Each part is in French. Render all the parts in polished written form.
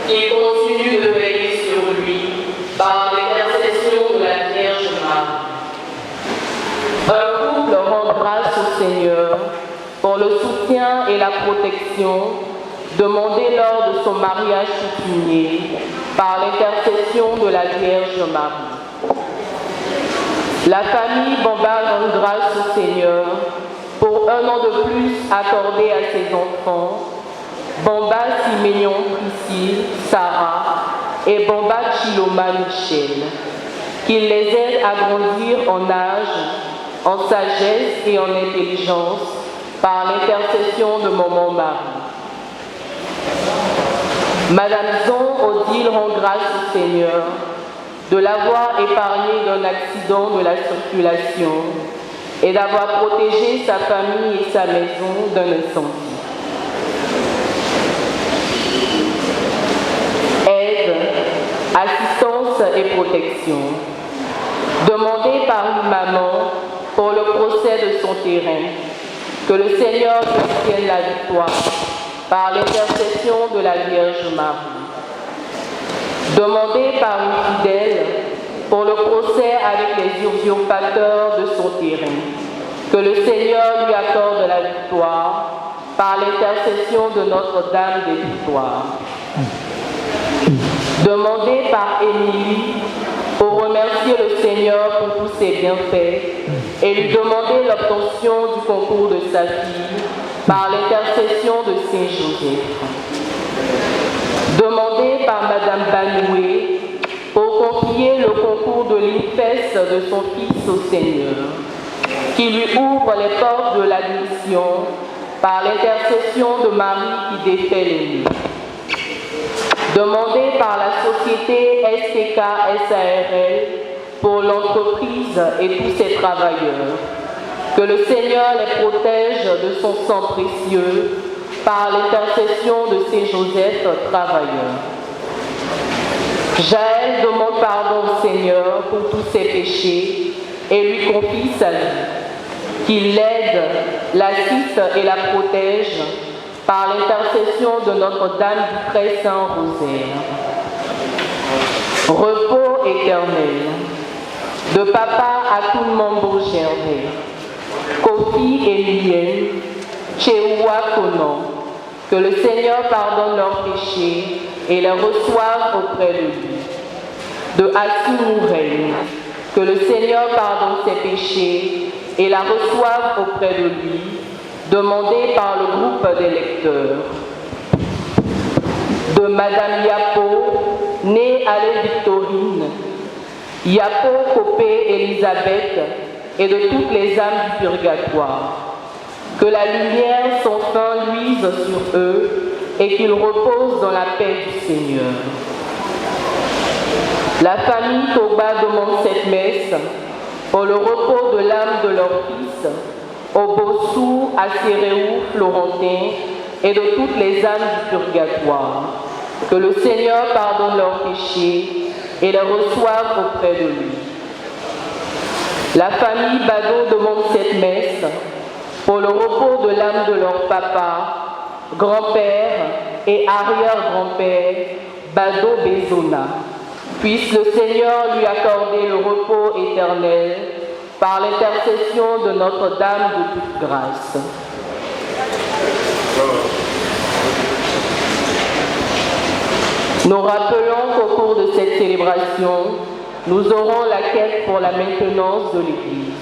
qu'il continue de veiller sur lui par l'intercession de la Vierge Marie. Un couple rend grâce au Seigneur pour le soutien et la protection demandés lors de son mariage coutumier par l'intercession de la Vierge Marie. La famille Bamba rend grâce au Seigneur pour un an de plus accordé à ses enfants, Bamba Siméon Priscille, Sarah et Bamba Chiloma Michel, qu'il les aide à grandir en âge, en sagesse et en intelligence par l'intercession de Maman Marie. Madame Zon Odile rend grâce au Seigneur de l'avoir épargné d'un accident de la circulation et d'avoir protégé sa famille et sa maison d'un incendie. Aide, assistance et protection. Demandée par une maman pour le procès de son terrain, que le Seigneur lui obtienne la victoire par l'intercession de la Vierge Marie. Demandée par une fidèle pour le procès avec les usurpateurs de son terrain, que le Seigneur lui accorde la victoire par l'intercession de Notre-Dame des Victoires. Demandée par Émilie pour remercier le Seigneur pour tous ses bienfaits et lui demander l'obtention du concours de sa fille par l'intercession de Saint Joseph. Demandée par Madame Banoué pour confier le concours de l'INPES de son fils au Seigneur, qui lui ouvre les portes de l'admission par l'intercession de Marie qui défait les nœuds. Demandée par la société STK SARL pour l'entreprise et tous ses travailleurs, que le Seigneur les protège de son sang précieux par l'intercession de Saint Joseph travailleur. Jaël demande pardon au Seigneur pour tous ses péchés et lui confie sa vie, qu'il l'aide, l'assiste et la protège par l'intercession de Notre-Dame du Très Saint Rosaire. Repos éternel, de papa à tout le monde Gervais, Kofi et Lien, Cheoua Konon, que le Seigneur pardonne leurs péchés et les reçoive auprès de lui. De Asimourel, que le Seigneur pardonne ses péchés et la reçoive auprès de lui, demandé par le groupe des lecteurs. De Madame Yapo, née à l'île Victorine, Yapo, Copé, Elisabeth et de toutes les âmes du purgatoire. Que la lumière sans fin luise sur eux et qu'ils reposent dans la paix du Seigneur. La famille Toba demande cette messe pour le repos de l'âme de leur fils, au Bossou, à Séréou, Florentin et de toutes les âmes du purgatoire. Que le Seigneur pardonne leurs péchés et les reçoive auprès de lui. La famille Bado demande cette messe pour le repos de l'âme de leur papa, grand-père et arrière-grand-père, Bado Bezona. Puisse le Seigneur lui accorder le repos éternel par l'intercession de Notre-Dame de toute grâce. Nous rappelons qu'au cours de cette célébration, nous aurons la quête pour la maintenance de l'Église.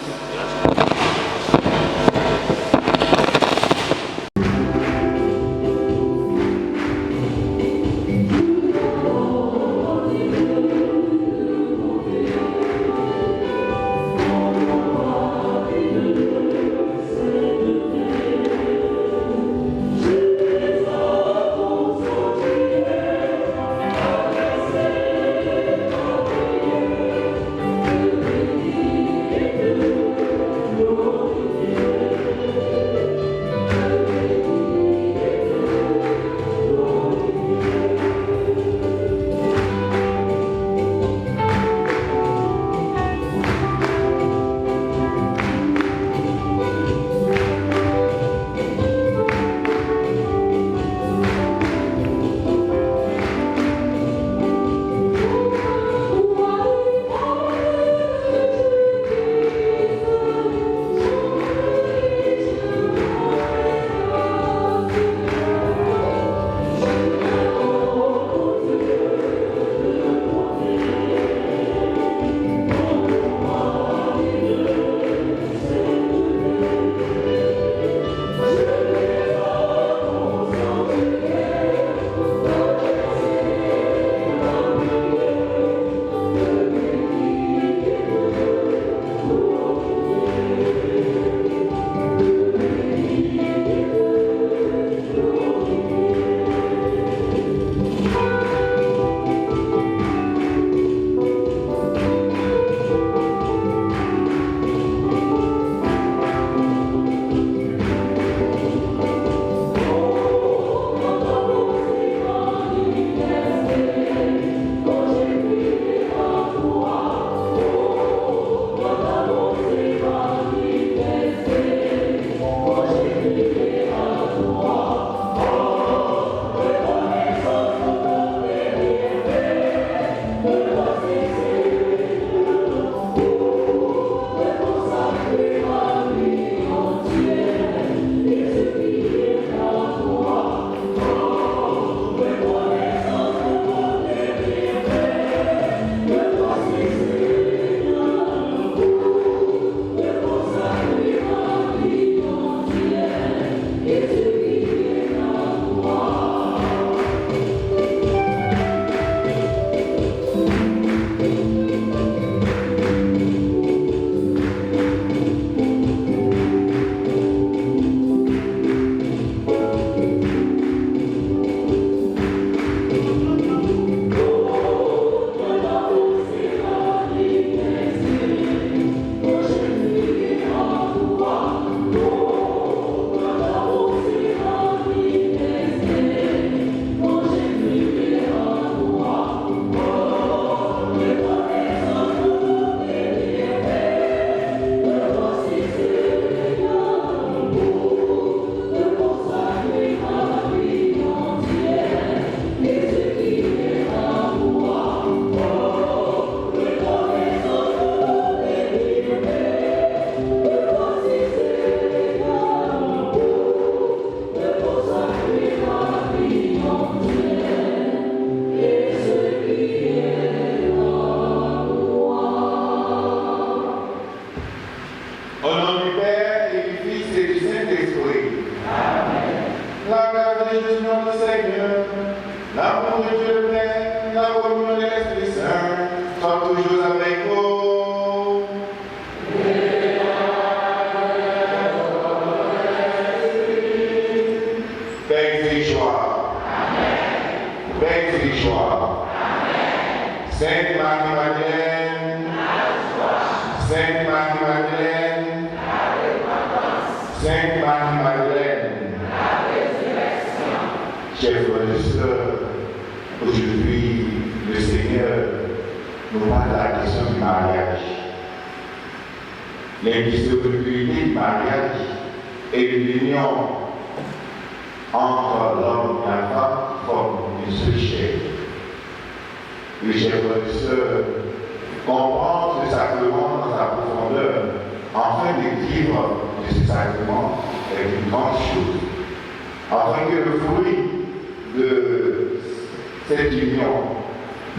notre Seigneur, l'amour de Dieu le Père, la communion de l'Esprit Saint, soit toujours avec vous. Père et joie. Père et joie. Sainte Marie-Madeleine. Sainte Marie-Madeleine. Sainte Marie-Madeleine. Chers frères et sœurs, aujourd'hui, le Seigneur nous parle de la question du mariage. L'indissolubilité du mariage et de l'union entre l'homme et la femme forment une seule chair. Les chers frères et sœurs, comprendre ce sacrement dans sa profondeur, afin de vivre de ce sacrement est une grande chose. Afin que le fruit de cette union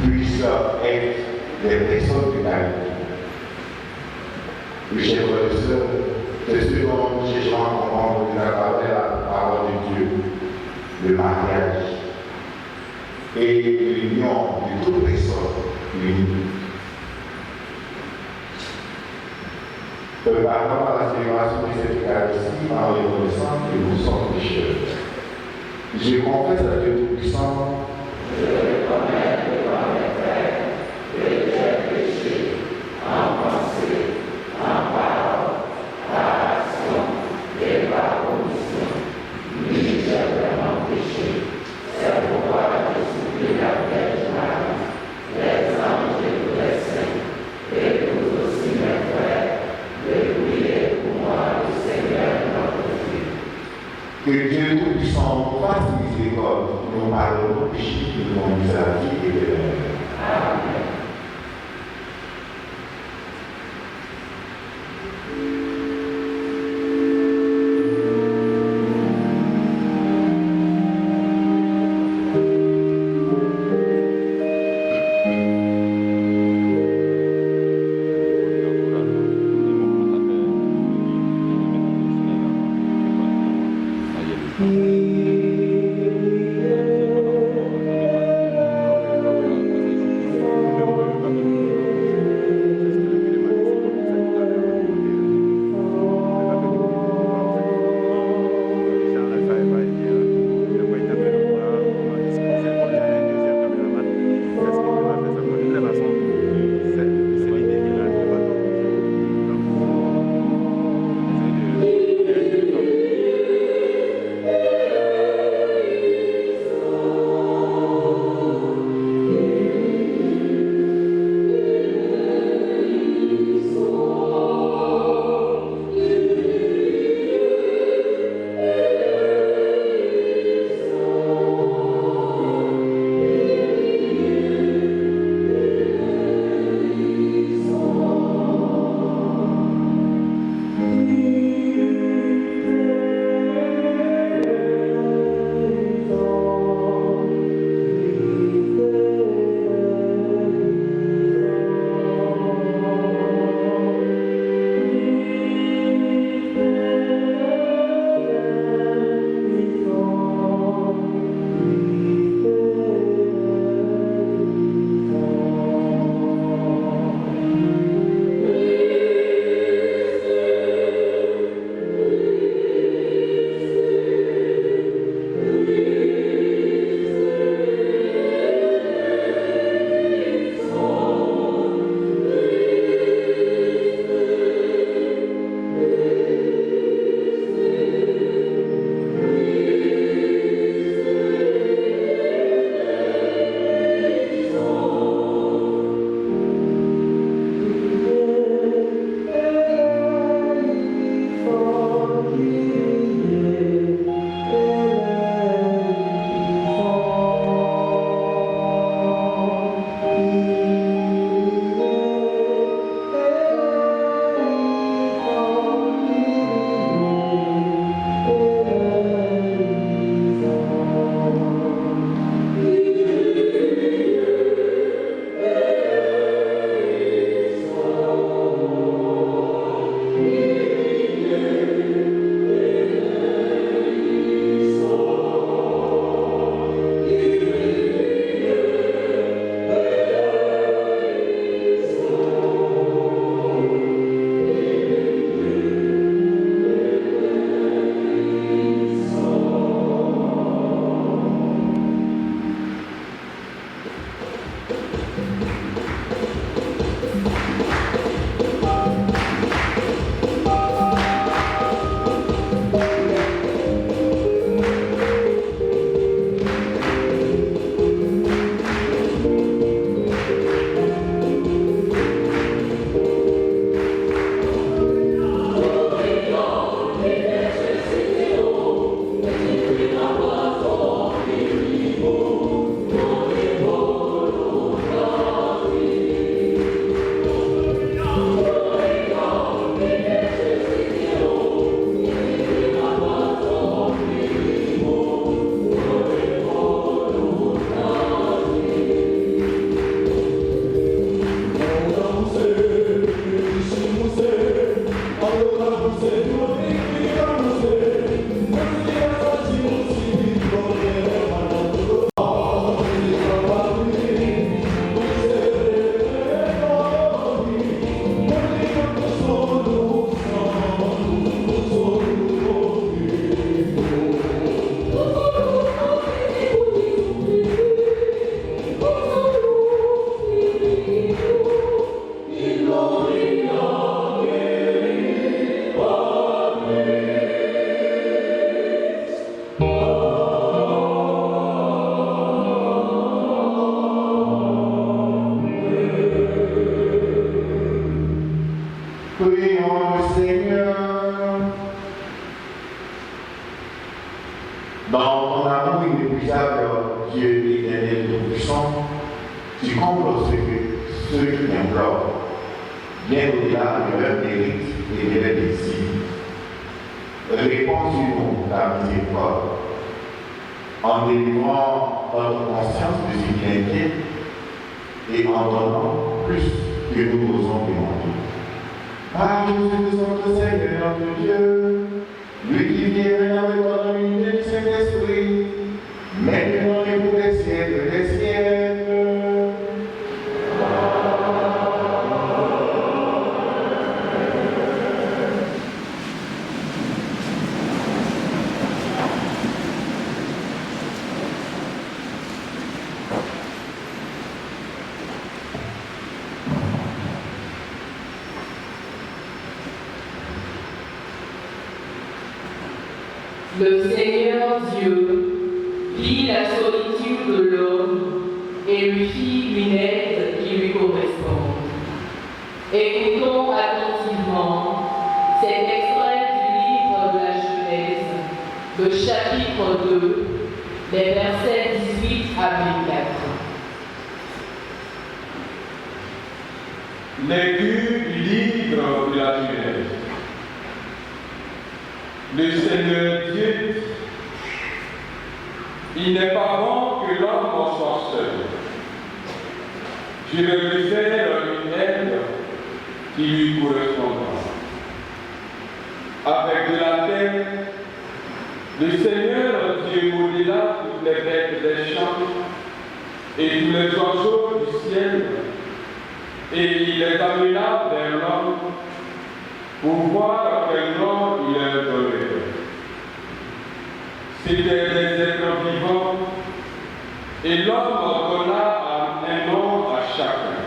puisse être des personnes de la vie. Les chers frères et sœurs, c'est ce dont nous cherchons à comprendre à travers la parole de Dieu, le mariage et l'union de toutes personnes unies. Préparons à la célébration de cette Eucharistie en reconnaissant que nous sommes pécheurs. Je confesse à Dieu Tout-Puissant. Je reconnais devant mes frères que j'ai péché en pensée, en parole, par action et par omission. Oui, j'ai vraiment péché. C'est pourquoi je supplie la Vierge Marie, les anges et tous les saints, et nous aussi mes frères, de prier pour moi, le Seigneur notre Dieu. Que Dieu Tout-Puissant fasse miséricorde, nous pardonne nos péchés, nous conduise à la vie éternelle. Amen. Amen. véritable Dieu éternel tout-puissant, tu combles ceux qui t'implorent, bien au-delà de leurs mérites et de leurs désirs. Réponds sur nous ta miséricorde, en délivrant notre conscience de ce qui inquiète et en donnant plus que nous osons demander. Par Jésus notre Seigneur, notre Dieu, lui qui vient avec toi dans l'unité du Saint-Esprit, maintenant et pour les siècles des siècles. Le Seigneur Dieu lit la solitude de l'homme et lui fit une aide qui lui correspond. Écoutons attentivement cet extrait du livre de la Genèse, le chapitre 2, les versets 18 à 24. Lecture du livre de la Genèse. Le Seigneur Dieu, il n'est pas bon que l'homme soit seul. Je vais lui faire une aide qui lui correspondra. Avec de la terre, le Seigneur Dieu modéla toutes les bêtes des champs et tous les oiseaux du ciel, et il les amena vers l'homme pour voir quel nom il leur donnerait. C'étaient des êtres vivants, et l'homme donna un nom à chacun.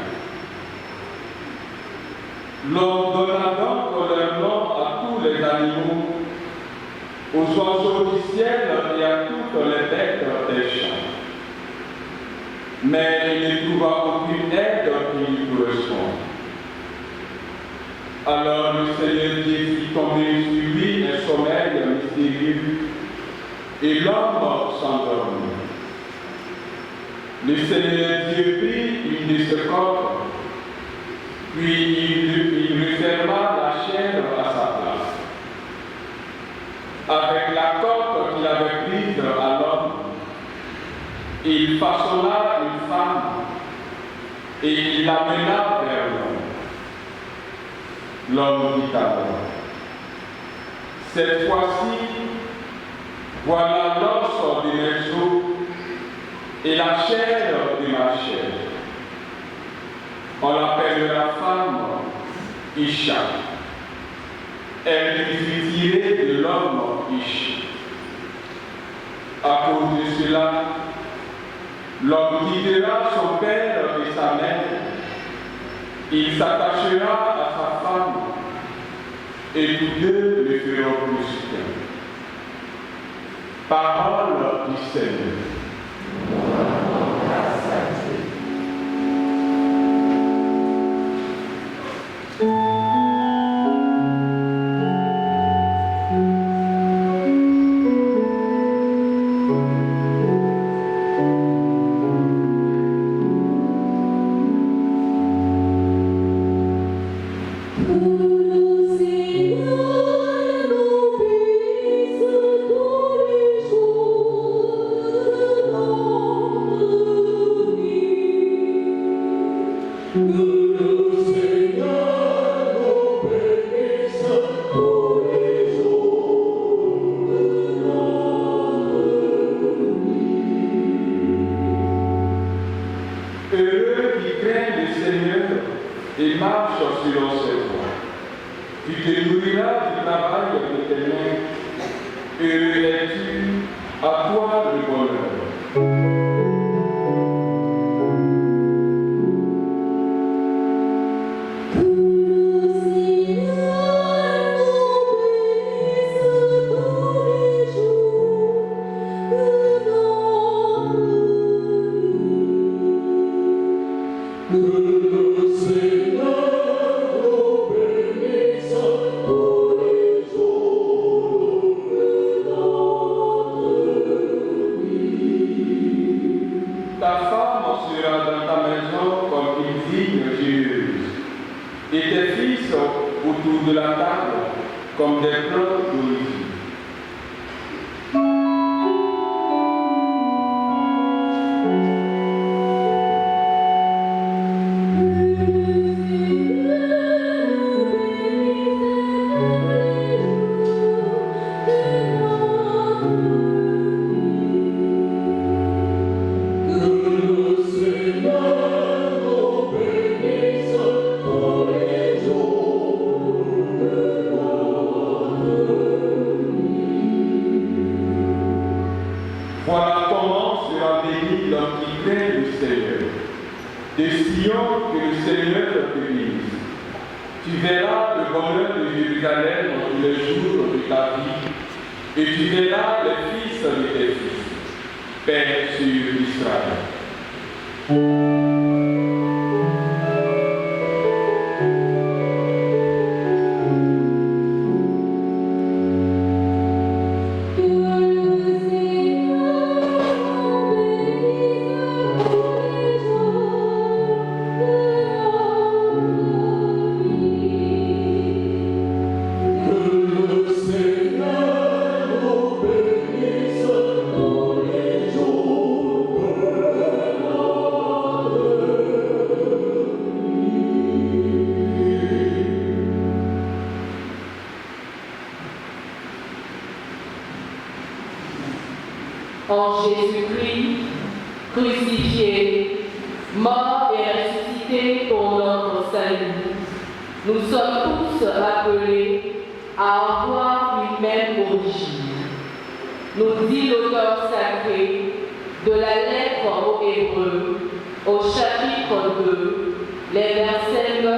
L'homme donna donc leur nom à tous les animaux, aux oiseaux du ciel et à toutes les bêtes des champs. Mais il ne trouva aucune aide qui lui corresponde. Alors le Seigneur Dieu fit tomber sur lui un sommeil mystérieux, et l'homme s'endormit. Le Seigneur Dieu prit une de ses cordes, puis il referma la chaîne à sa place. Avec la corde qu'il avait prise à l'homme, il façonna une femme et il l'amena vers l'homme. L'homme dit alors: cette fois-ci, voilà l'os de mes os et la chair de ma chair. On l'appellera femme Isha. Elle lui fut tirée de l'homme Ish. À cause de cela, l'homme quittera son père et sa mère. Il s'attachera à sa femme et tous deux le feront plus qu'un. Parole du Seigneur. Amen. ta femme sera dans ta maison comme une vigne généreuse, et tes fils autour de la table comme des plantes d'olivier. Voilà comment sera béni l'homme qui craint le Seigneur. De Sion, que le Seigneur te bénisse. Tu verras le bonheur de Jérusalem dans tous les jours de ta vie, et tu verras les fils de tes fils. Paix sur Israël. En Jésus-Christ, crucifié, mort et ressuscité pour notre salut, nous sommes tous appelés à avoir une même origine. Nous dit l'auteur sacré de la lettre aux Hébreux, au chapitre 2, les versets 9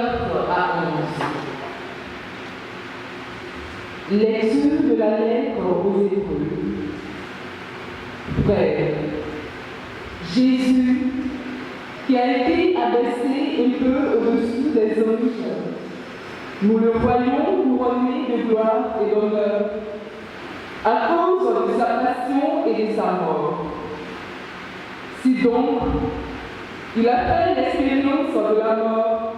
à 11. Lecture de la lettre aux Hébreux. Frère, Jésus, qui a été abaissé un peu au-dessus des anges, nous le voyons couronné de gloire et d'honneur à cause de sa passion et de sa mort. Si donc il a fait l'expérience de la mort,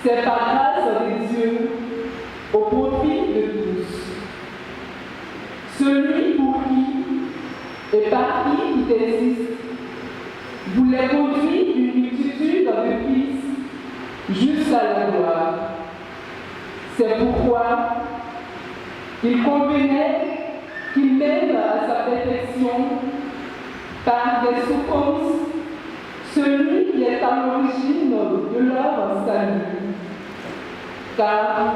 c'est par grâce de Dieu au profit de tous. Celui pour qui et par qui il existe, voulait conduire une multitude de fils jusqu'à la gloire. C'est pourquoi il convenait qu'il mène à sa perfection par des souffrances celui qui est à l'origine de leur salut. Car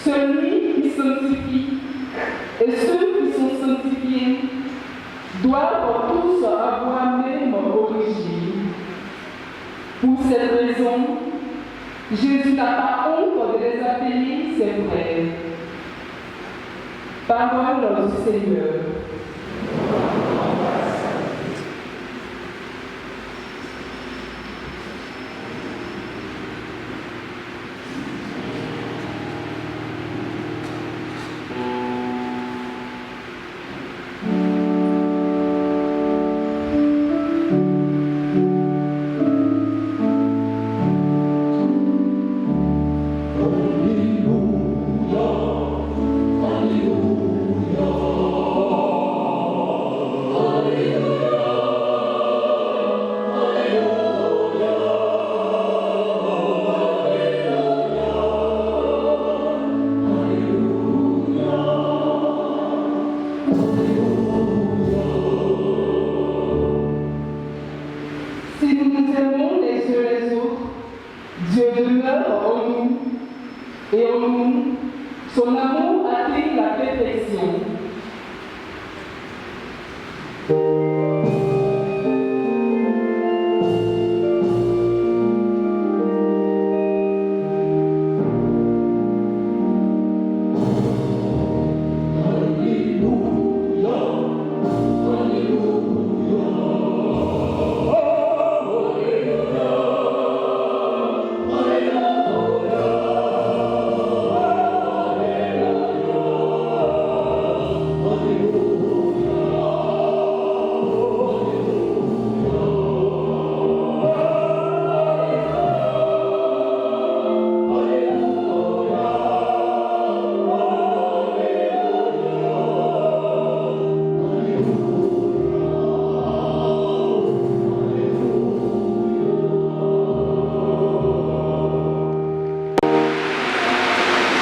celui qui sanctifie et ceux qui sont sanctifiés doivent tous avoir même origine. Pour cette raison, Jésus n'a pas honte de les appeler ses frères. Parole du Seigneur. Son amour atteint la perfection.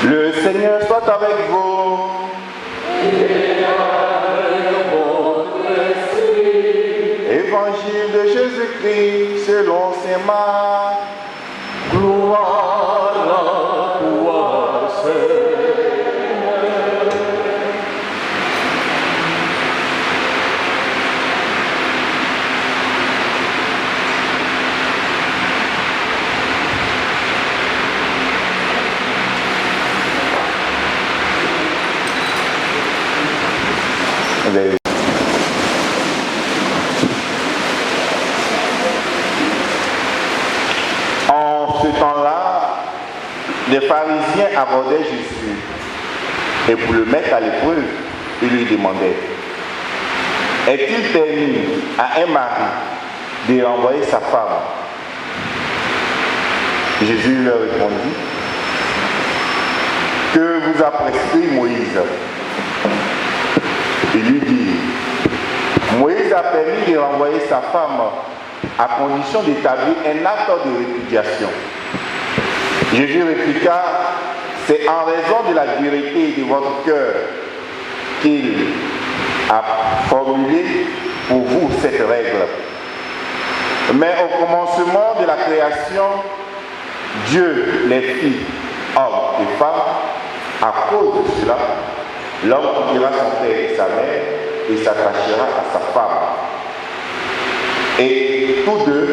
Le Seigneur soit avec vous. Évangile de Jésus-Christ selon saint Marc. Gloire à toi, Seigneur. En ce temps-là, les pharisiens abordaient Jésus et pour le mettre à l'épreuve, ils lui demandaient: est-il permis à un mari de renvoyer sa femme? Jésus leur répondit: que vous a prescrit Moïse? Il lui dit: Moïse a permis de renvoyer sa femme à condition d'établir un acte de répudiation. Jésus répliqua: c'est en raison de la dureté de votre cœur qu'il a formulé pour vous cette règle. Mais au commencement de la création, Dieu les fit hommes et femmes. À cause de cela, l'homme quittera son père et sa mère et s'attachera à sa femme. Et tous deux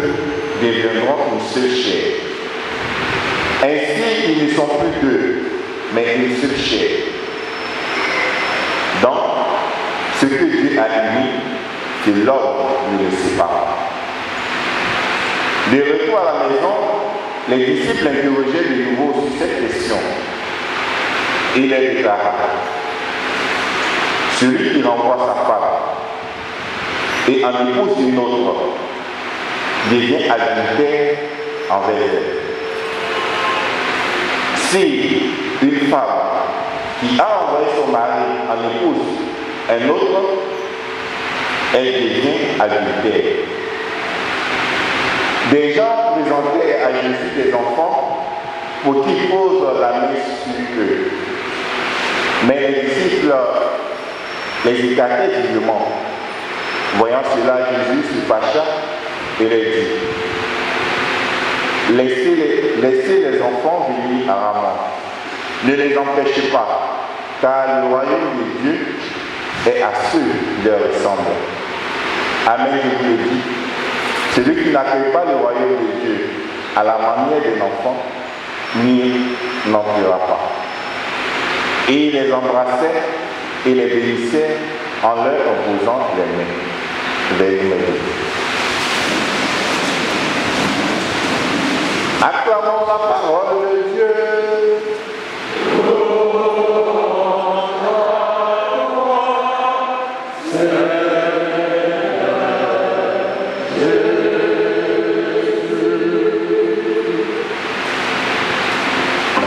deviendront une seule chair. Ainsi, ils ne sont plus deux, mais une seule chair. Donc, ce que Dieu a uni, que l'homme ne le sépare pas. De retour à la maison, les disciples interrogeaient de nouveau sur cette question. Il est déclaré: celui qui renvoie sa femme et en épouse une autre devient adultère envers elle. Si une femme qui a envoyé son mari en épouse un autre, elle devient adultère. Des gens présentaient à Jésus des enfants pour qu'il pose la main sur eux. Mais les disciples les écartaient vivement. Voyant cela, Jésus se fâcha et leur dit: laissez les enfants venir à maman. Ne les empêchez pas, car le royaume de Dieu est à ceux qui leur ressemblent. Amen, je vous le dis. Celui qui n'accueille pas le royaume de Dieu à la manière d'un enfant, n'y n'entrera pas. Et il les embrassait et les bénissait en leur opposant les mains. Vers acclamons la parole de Dieu.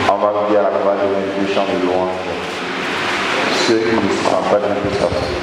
On va dire à la voix de un chant de louange. Ceux qui ne se sentent pas bien de sortir.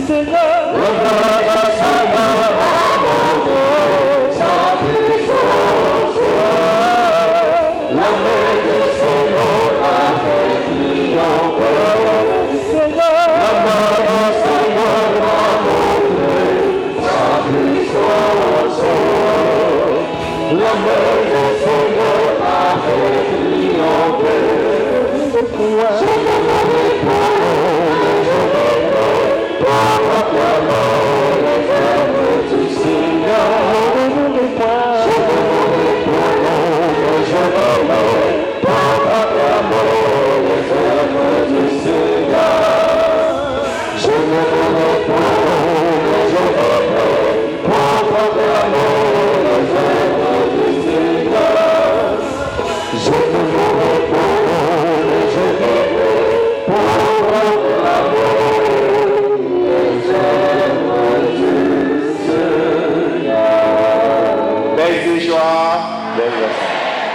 Seigneur,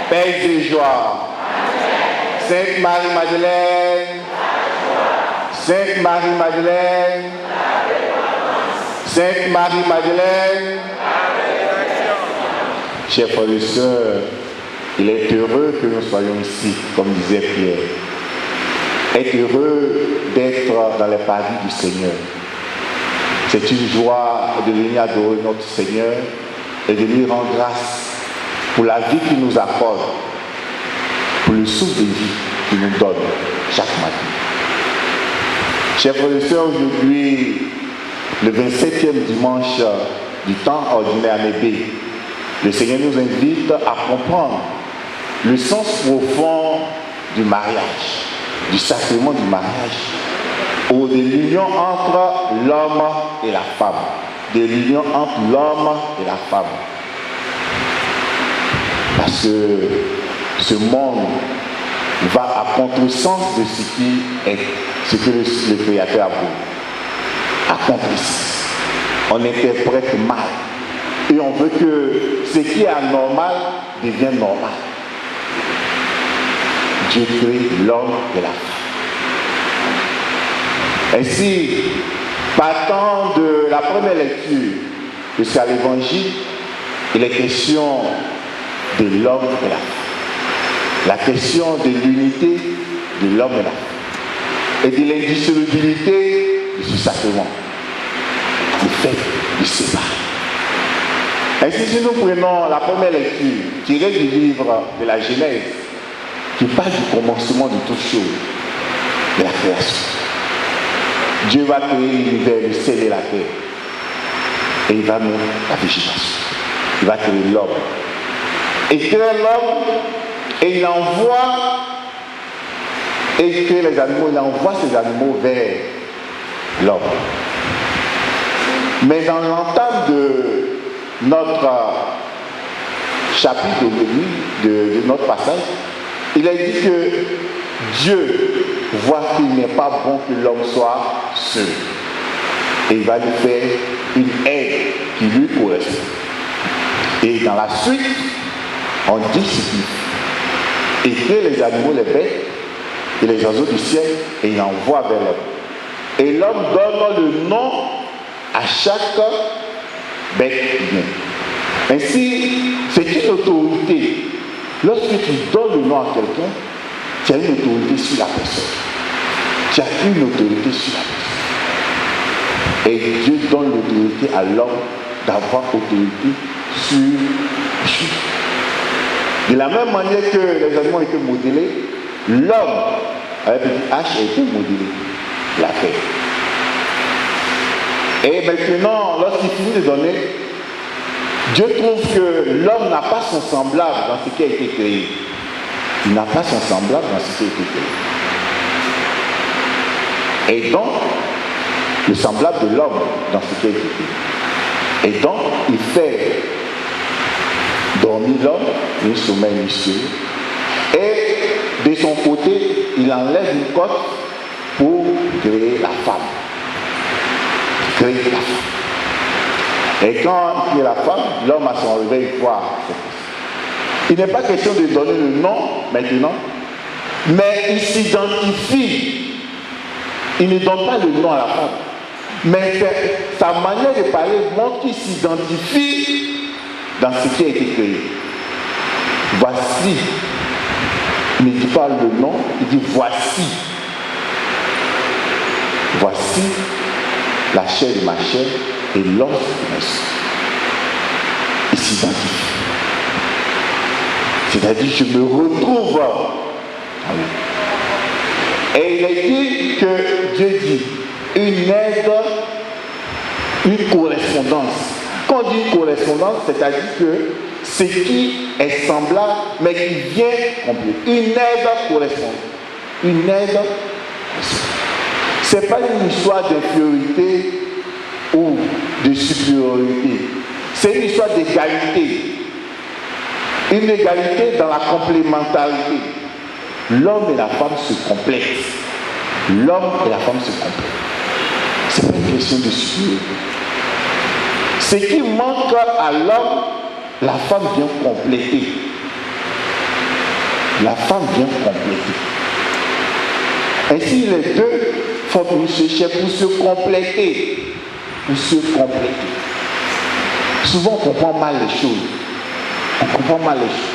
Paix et joie. Sainte Marie-Madeleine, Sainte Marie-Madeleine, Sainte Marie-Madeleine. Chers frères et sœurs, il est heureux que nous soyons ici, comme disait Pierre. Être heureux d'être dans les paradis du Seigneur. C'est une joie de venir adorer notre Seigneur et de lui rendre grâce pour la vie qu'il nous accorde, pour le souffle de vie qu'il nous donne chaque matin. Chers frères et sœurs, aujourd'hui, le 27e dimanche du temps ordinaire année B, le Seigneur nous invite à comprendre le sens profond du mariage, du sacrement du mariage, ou de l'union entre l'homme et la femme, de l'union entre l'homme et la femme. Parce que ce monde va à contresens de ce que le Créateur a voulu. À contresens. On interprète mal. Et on veut que ce qui est anormal devienne normal. Dieu crée l'homme et la femme. Ainsi, partant de la première lecture jusqu'à l'évangile, il est question de l'homme et la femme. La question de l'unité de l'homme et la femme. Et de l'indissolubilité de ce sacrement. Le fait de se séparer. Ainsi, si nous prenons la première lecture tirée du livre de la Genèse, qui parle du commencement de toutes choses, de la création. Dieu va créer l'univers, le ciel et la terre. Et il va mettre la végétation. Il va créer l'homme. Il crée l'homme et il envoie, et il crée les animaux, il envoie ces animaux vers l'homme. Mais dans l'entame de notre chapitre de notre passage, il est dit que Dieu voit qu'il n'est pas bon que l'homme soit seul. Et il va lui faire une aide qui lui correspond. Et dans la suite, on dit ce qu'il fait. Il crée les animaux, les bêtes et les oiseaux du ciel et il envoie vers l'homme. Et l'homme donne le nom à chaque bête qui vient. Ainsi, c'est une autorité. Lorsque tu donnes le nom à quelqu'un, tu as une autorité sur la personne. Tu as une autorité sur la personne. Et Dieu donne l'autorité à l'homme d'avoir autorité sur Dieu. De la même manière que les animaux ont été modélés, l'homme, avec petit H, a été modélé. La terre. Et maintenant, lorsqu'il finit de donner, Dieu trouve que l'homme n'a pas son semblable dans ce qui a été créé. Il n'a pas son semblable dans ce qui a été créé. Et donc, le semblable de l'homme dans ce qui a été créé. Et donc, il fait dormir l'homme, un sommeil mystérieux. Et de son côté, il enlève une côte pour créer la femme. Créer la femme. Et quand il crée la femme, l'homme à son réveil voit. Il n'est pas question de donner le nom maintenant, mais il s'identifie. Il ne donne pas le nom à la femme. Mais sa manière de parler montre qu'il s'identifie dans ce qui a été créé. Voici. Il ne dit pas le nom, il dit voici. Voici la chair de ma chair et l'os de mes os. Il s'identifie. C'est-à-dire, je me retrouve. il est dit que Dieu dit une aide, une correspondance. Quand on dit une correspondance, c'est-à-dire que ce qui est semblable, mais qui vient compléter. Une aide correspondante. Une aide, ce n'est pas une histoire d'infériorité ou de supériorité. C'est une histoire d'égalité. Une égalité dans la complémentarité. L'homme et la femme se complètent. L'homme et la femme se complètent. Ce n'est pas une question de supériorité. Ce qui manque à l'homme, la femme vient compléter. La femme vient compléter. Ainsi, les deux forment une société pour se compléter. Pour se compléter. Souvent, on comprend mal les choses. On comprend mal les choses.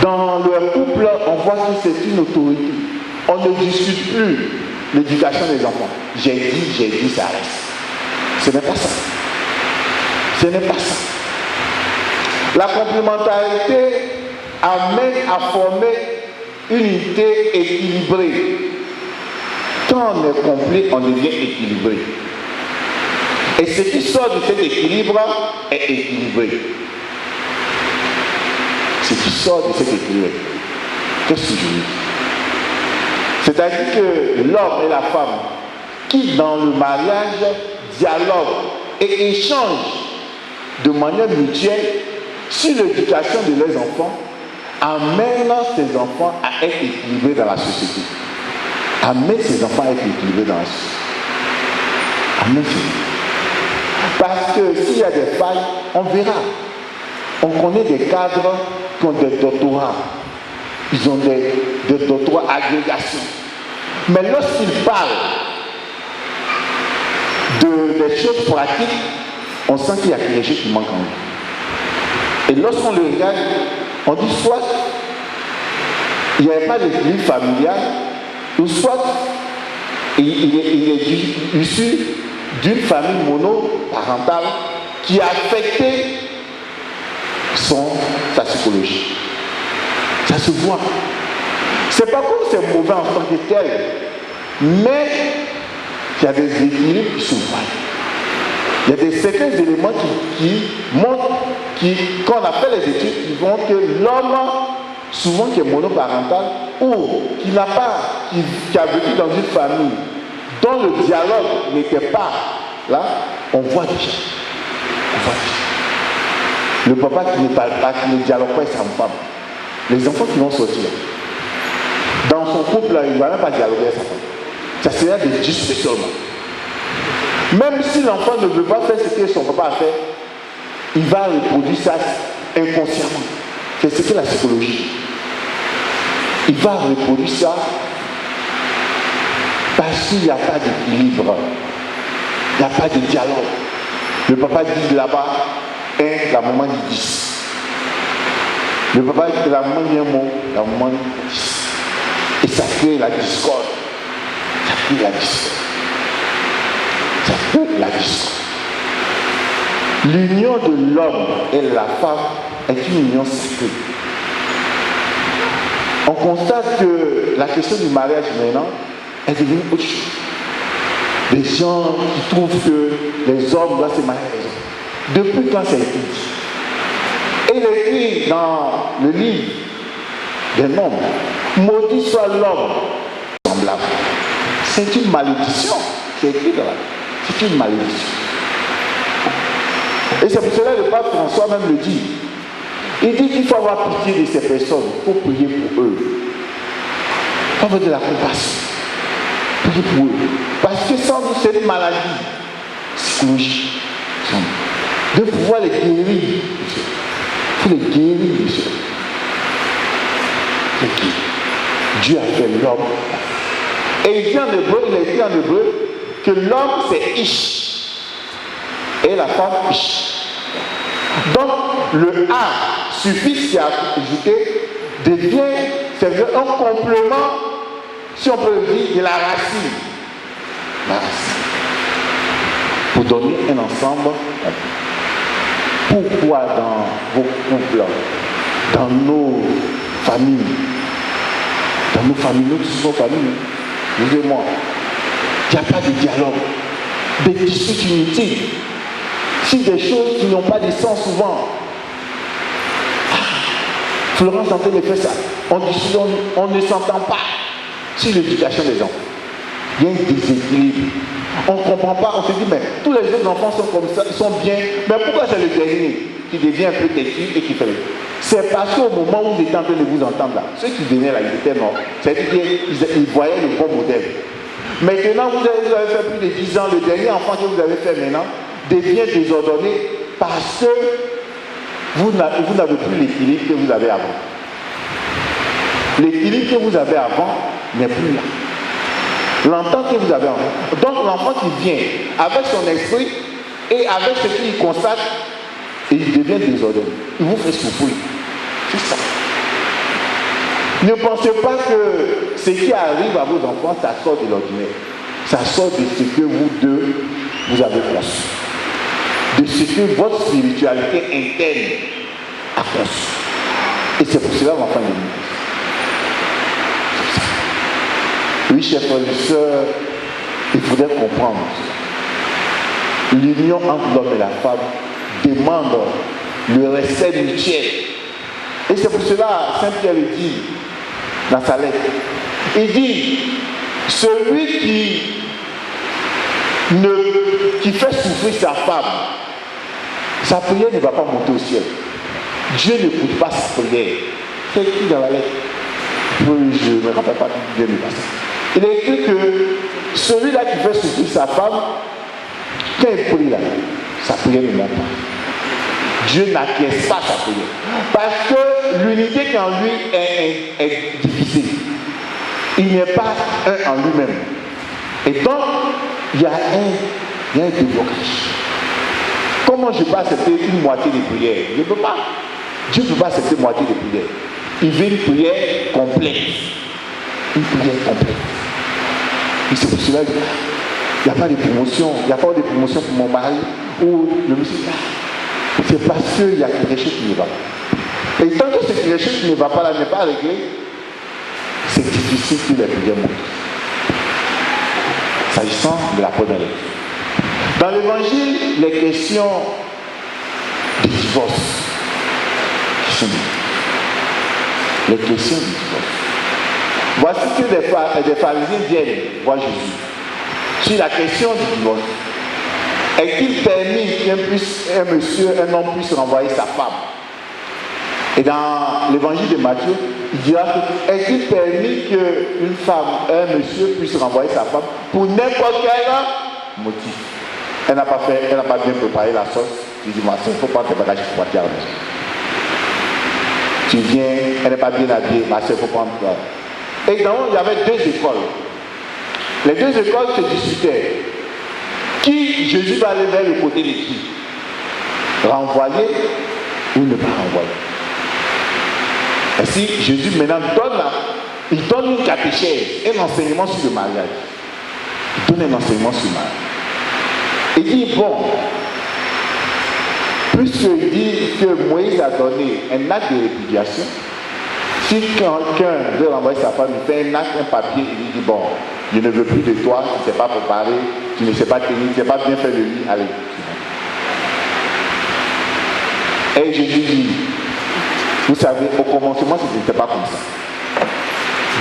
Dans le couple, on voit que c'est une autorité. On ne discute plus l'éducation des enfants. J'ai dit, ça reste. Ce n'est pas ça. Ce n'est pas ça. La complémentarité amène à former une unité équilibrée. Quand on est complet, on devient équilibré. Et ce qui sort de cet équilibre est équilibré. Ce qui sort de cet équilibre. Qu'est-ce que je veux dire? C'est-à-dire que l'homme et la femme qui, dans le mariage, dialoguent et échangent de manière mutuelle sur l'éducation de leurs enfants, amènent ces enfants à être équilibrés dans la société. Amènent ces enfants à être équilibrés dans la société. Amènent ces enfants. Parce que s'il y a des failles, on verra. On connaît des cadres qui ont des doctorats. Ils ont des doctorats agrégation. Mais lorsqu'ils parlent des choses pratiques, on sent qu'il y a quelque chose qui manque en lui. Et lorsqu'on le regarde, on dit soit il n'y avait pas d'équilibre familial, ou soit il est issu d'une famille monoparentale qui a affecté sa psychologie. Ça se voit. C'est pas comme c'est mauvais en tant que tel, mais il y a des équilibres qui se voient. Il y a certains éléments qui montrent, quand on a fait les études, qui montrent que l'homme, souvent qui est monoparental, ou qui a vécu dans une famille dont le dialogue n'était pas là, on voit déjà. Le papa qui ne parle pas, qui ne dialogue pas avec sa femme. Les enfants qui vont sortir, dans son couple, il ne va même pas dialoguer avec sa femme. Ça serait des disputes seulement. Même si l'enfant ne veut pas faire ce que son papa a fait, il va reproduire ça inconsciemment. C'est ce que la psychologie. Il va reproduire ça parce qu'il n'y a pas d'équilibre. Il n'y a pas de dialogue. Le papa dit là-bas 1, la maman dit 10. Le papa dit la maman dit un mot, la maman dit 10. Et ça crée la discorde. Ça crée la discorde. Ça crée la discorde. L'union de l'homme et la femme est une union sacrée. On constate que la question du mariage maintenant est devenue autre chose. Les gens qui trouvent que les hommes doivent se marier les hommes. Depuis quand ça a été dit? Et il est écrit dans le livre des Nombres, maudit soit l'homme semblable. C'est une malédiction. C'est écrit là. C'est une malédiction. Et c'est pour cela que le pape François même le dit. Il dit qu'il faut avoir pitié de ces personnes. Il faut prier pour eux. Il faut avoir de la compassion. Prier pour eux. Parce que sans nous, c'est une maladie psychologique. De pouvoir les guérir. Il faut les guérir, monsieur. Dieu a fait l'homme. Et il dit en hébreu que l'homme c'est Ish. Et la femme Ish. Donc le A suffixe qui a ajouté devient un complément, si on peut le dire, de la racine. La racine. Pour donner un ensemble. Pourquoi dans vos couples, dans nos familles, dans Dans nos familles, nous tous nos familles, vous et moi, il n'y a pas de dialogue, des disputes inutiles. Si des choses qui n'ont pas de sens souvent. Florence est en train de faire ça. On ne s'entend pas sur l'éducation des enfants. Il y a un déséquilibre. On ne comprend pas, on se dit, mais tous les autres enfants sont comme ça, ils sont bien, mais pourquoi c'est le dernier qui devient un peu têtu et qui fait le... C'est parce qu'au moment où vous étiez en train de vous entendre là, ceux qui venaient là, ils étaient morts. C'est-à-dire qu'ils voyaient le bon modèle. Maintenant, vous avez fait plus de 10 ans, le dernier enfant que vous avez fait maintenant devient désordonné parce que vous n'avez plus l'équilibre que vous avez avant. L'équilibre que vous avez avant n'est plus là. L'entente que vous avez avant. Donc l'enfant qui vient avec son esprit et avec ce qu'il constate, et il devient désordonné. Il vous fait souffrir. C'est ça. Ne pensez pas que ce qui arrive à vos enfants, ça sort de l'ordinaire. Ça sort de ce que vous deux, vous avez conçu. De ce que votre spiritualité interne a conçu. Et c'est pour cela, l'enfant de l'Église. Oui, chers frères et sœurs, il faudrait comprendre. L'union entre l'homme et la femme demande le respect mutuel. Et c'est pour cela, Saint Pierre le dit dans sa lettre. Il dit, celui qui fait souffrir sa femme, sa prière ne va pas monter au ciel. Dieu n'écoute pas sa prière. C'est écrit dans la lettre. Je ne me rappelle pas bien le passage. Il est écrit que celui-là qui fait souffrir sa femme, quand il prie là, sa prière ne monte pas. Dieu n'acquiesce pas sa prière. Parce que l'unité qui en lui est divisée. Il n'est pas un en lui-même. Et donc, il y a un déblocage. Comment je peux accepter une moitié de prière? Je ne peux pas. Dieu ne peut pas accepter une moitié de prière. Il veut une prière complète. Une prière complète. Et c'est pour cela qu'il n'y a pas de promotion. Il n'y a pas de promotion pour mon mari. Ou le monsieur. C'est parce qu'il y a quelque chose qui ne va pas. Et tant que c'est quelque chose qui ne va pas là, n'est pas réglé, c'est difficile que la prière monte. S'agissant de la première lecture. Dans l'évangile, les questions de divorce qui sont les questions de divorce. Voici que des pharisiens viennent voir Jésus sur la question du divorce. Est-il permis qu'un homme puisse renvoyer sa femme? Et dans l'évangile de Matthieu, il dira que est-il permis qu'une femme, un monsieur puisse renvoyer sa femme pour n'importe quel motif? Elle n'a pas bien préparé la sauce. Tu dis, il faut prendre tes bagages pour partir à la maison. Tu viens, elle n'est pas bien habillée, ma soeur, il faut prendre toi. Et donc, il y avait deux écoles. Les deux écoles se disputaient. Qui Jésus va aller vers le côté de qui? Renvoyer ou ne pas renvoyer? Et si Jésus maintenant donne une catéchèse, un enseignement sur le mariage. Il donne un enseignement sur le mariage. Il dit, bon, puisqu'il dit que Moïse a donné un acte de répudiation, si quelqu'un veut renvoyer sa femme, il fait un acte, un papier, il lui dit, bon, je ne veux plus de toi, tu ne sais pas préparer, tu ne sais pas tenir, tu ne sais pas bien faire le lit, allez. Et Jésus dit, vous savez, au commencement, ce n'était pas comme ça.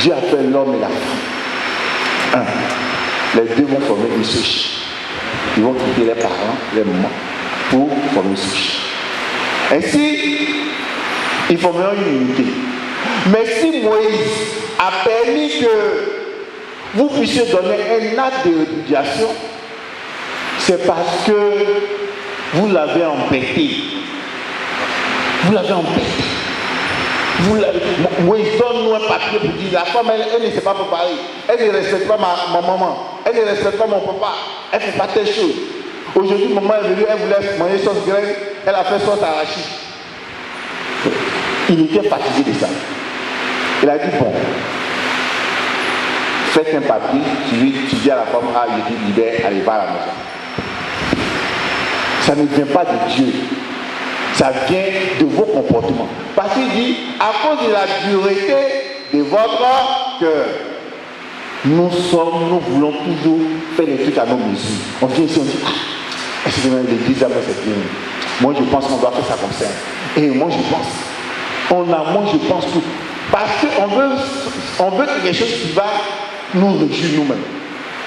Dieu a fait l'homme et la femme. Les deux vont former une souche. Ils vont quitter les parents, les mamans, pour former une souche. Ainsi, ils formeront une unité. Mais si Moïse a permis que vous puissiez donner un acte de répudiation, c'est parce que vous l'avez embêté. Vous l'avez embêté. Moïse donne-nous un papier pour dire la femme, elle ne s'est pas préparée. Elle ne respecte pas ma maman. Elle ne respecte pas mon papa. Elle ne fait pas telle chose. Aujourd'hui, maman est venue, elle voulait manger sauce graine. Elle a fait sauce arachide. Il était fatigué de ça. Il a dit, bon, faites un papier, tu dis à la femme, je dis libère, allez, va à la maison. Ça ne vient pas de Dieu. Ça vient de vos comportements. Parce qu'il dit, à cause de la dureté de votre cœur, nous voulons toujours faire les trucs à nos mesures. On vient ici, on dit, est-ce que l'église a fait cette ligne? Moi je pense qu'on doit faire ça comme ça. Et moi je pense tout. Parce qu'on veut quelque chose qui va nous réjouir nous-mêmes.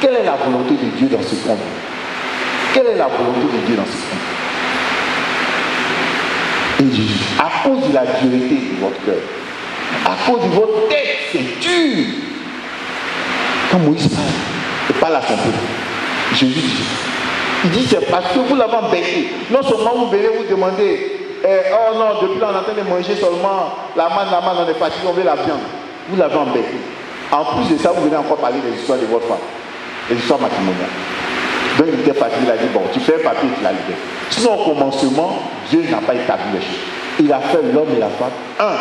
Quelle est la volonté de Dieu dans ce monde? Quelle est la volonté de Dieu dans ce monde? Et Jésus, à cause de la dureté de votre cœur, à cause de votre tête, c'est dur. Quand Moïse parle, il parle à son peuple. Jésus dit, il dit c'est parce que vous l'avez embêté. Non seulement vous venez vous demander, oh non, depuis là on est en train de manger seulement la manne, on est fatigué, on veut la viande. Vous l'avez embêté. En plus de ça, vous venez encore parler des histoires de votre femme, des histoires matrimoniales. Donc il était fatigué, il a dit, bon, tu fais un papier, tu l'as libéré. Sinon au commencement, Dieu n'a pas établi les choses. Il a fait l'homme et la femme un,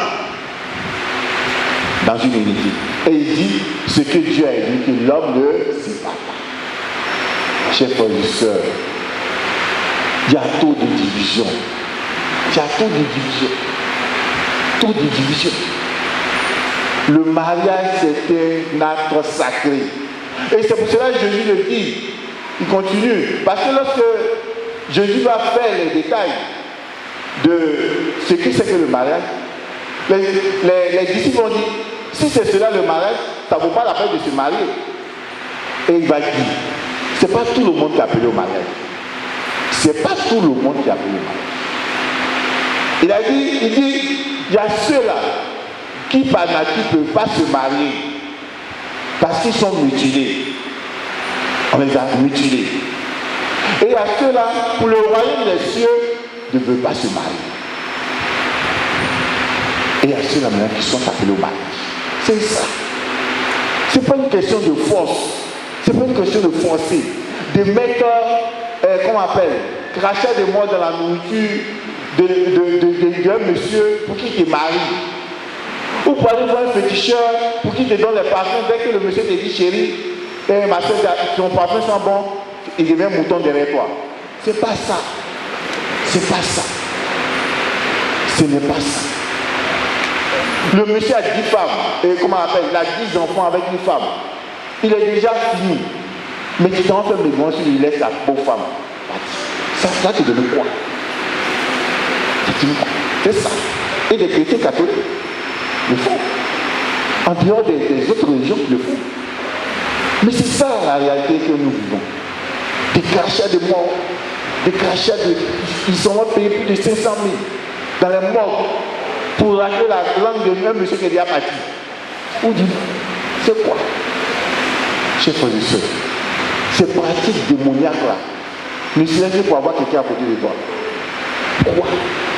dans une unité. Et il dit, ce que Dieu a dit, que l'homme ne sépare pas. Chers frères et sœurs, il y a trop de divisions. Il y a trop de divisions. Trop de divisions. Le mariage, c'est un acte sacré. Et c'est pour cela que Jésus le dit. Il continue. Parce que lorsque Jésus va faire les détails de ce que c'est que le mariage, les disciples ont dit, si c'est cela le mariage, ça ne vaut pas la peine de se marier. Et il va dire, ce n'est pas tout le monde qui est appelé au mariage. Ce n'est pas tout le monde qui est appelé au mariage. Il dit, il y a ceux-là qui par nature ne peuvent pas se marier parce qu'ils sont mutilés. On les a mutilés. Et il y a ceux-là, pour le royaume des cieux, ne veulent pas se marier. Et il y a ceux-là maintenant qui sont appelés au mariage. C'est ça. Ce n'est pas une question de force. Ce n'est pas une question de forcer. De mettre, comment on appelle, cracher des mots dans la nourriture d'un monsieur pour qu'il te marie. Ou pour aller voir un féticheur pour qu'il te donne les parfums. Dès que le monsieur te dit, chérie, ma soeur, ton parfum sent bon, il devient mouton derrière toi. C'est pas ça. C'est pas ça. Ce n'est pas ça. Le monsieur a 10 femmes, et comment on appelle, il a 10 enfants avec une femme. Il est déjà fini. Mais tu t'en fais mes grands, il laisse la pauvre femme. Ça te donne quoi? C'est ça. Et les chrétiens catholiques le font. En dehors des autres religions qui le font. Mais c'est ça la réalité que nous vivons. Des crachats de morts, des crachats de... Ils ont payé plus de 500 000 dans les morts pour racheter la langue de même monsieur qui est déjà parti. Ou dit, c'est quoi? Chers frères et sœurs, ces pratiques démoniaques-là, ne serait-ce que pour avoir quelqu'un à côté de toi. Pourquoi?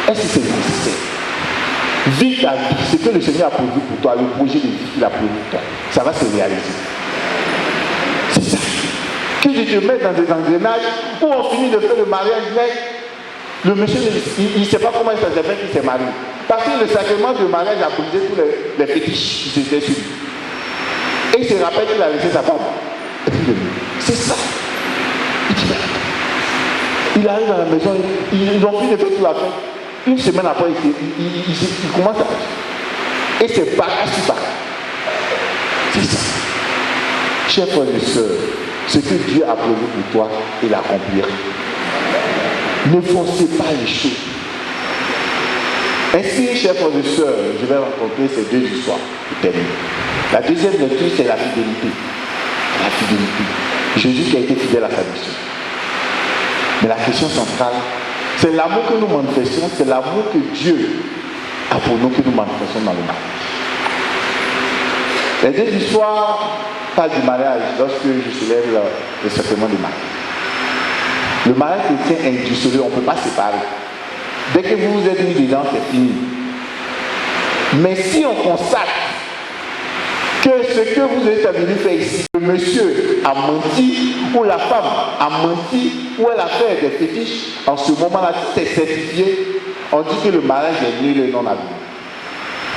Est-ce que c'est nécessaire? Vis ta vie, ce que le Seigneur a prévu pour toi, le projet de vie qu'il a prévu pour toi, ça va se réaliser. C'est ça. Que je te mette dans des engrenages où on finit de faire le mariage, mais le monsieur, il ne sait pas comment ça s'est fait qu'il s'est marié. Parce que le sacrement du mariage a brisé tous les fétiches qui s'étaient sur lui. Et il se rappelle qu'il a laissé sa femme. Et puis c'est ça. Il dit, il arrive à la maison, ils ont fini de faire toute la fête. Une semaine après, il commence à... Et c'est barrage sur barrage. C'est ça. Chers frères et sœurs, ce que Dieu a prévu pour toi, il l'accomplira. Ne forcez pas les choses. Ainsi, chers frères et sœurs, je vais rencontrer ces deux histoires pour terminer. La deuxième lecture, c'est la fidélité. La fidélité. Jésus qui a été fidèle à sa mission. Mais la question centrale, c'est l'amour que nous manifestons, c'est l'amour que Dieu a pour nous que nous manifestons dans le mariage. Les deux histoires parlent du mariage lorsque je célèbre le sacrement du mariage. Le mariage chrétien est indissoluble, on ne peut pas séparer. Dès que vous vous êtes mis dedans, c'est fini. Mais si on constate que ce que vous êtes venu faire ici, le monsieur a menti, ou la femme a menti, ou elle a fait des fétiches, en ce moment-là, c'est certifié, on dit que le mariage est nul et non avenu.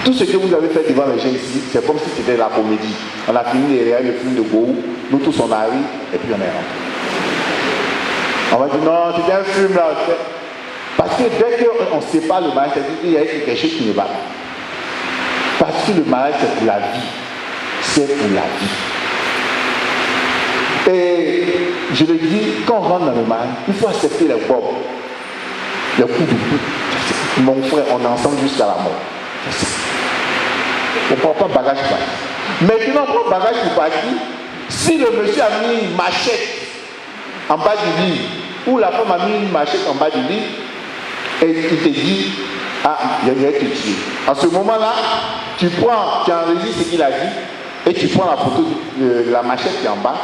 Tout ce que vous avez fait devant les gens ici, c'est comme si c'était la comédie. On a fini derrière le film de Gou, nous tous on arrive, et puis on est rentré. On va dire non, c'était un film là. Parce que dès qu'on sépare le mariage, c'est-à-dire qu'il y a quelque chose qui ne va pas. Parce que le mariage, c'est pour la vie. c'est pour la vie. Et je le dis, quand on rentre dans le mal, il faut accepter les coups de bout. Mon frère, on est ensemble jusqu'à la mort. On ne prend pas bagage pour partir. Maintenant, on prend bagage pour partir. Si le monsieur a mis une machette en bas du lit, ou la femme a mis une machette en bas du lit, et il te dit, ah, je vais te tuer. En ce moment-là, tu enregistres ce qu'il a dit, et tu prends la photo de la machette qui est en bas,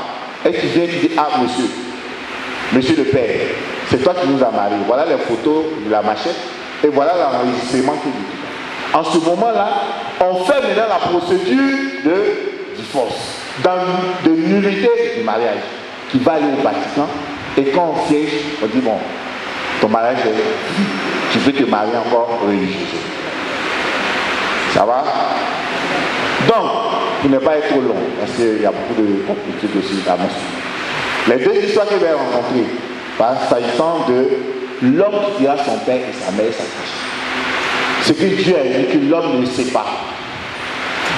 et tu viens et tu dis, ah, monsieur le père, c'est toi qui nous as mariés. Voilà les photos de la machette, et voilà l'enregistrement qu'il dit. En ce moment-là, on fait maintenant la procédure de divorce, de nullité du mariage, qui va aller au Vatican, et quand on siège, on dit, bon, ton mariage, tu peux te marier encore religieusement. Ça va? Donc, pour ne pas être trop long, parce qu'il y a beaucoup de complétudes aussi à mentionner. Les deux histoires que je vais rencontrer, s'agissant de l'homme qui dira son père et sa mère s'attache. Ce que Dieu a dit que l'homme ne sait pas.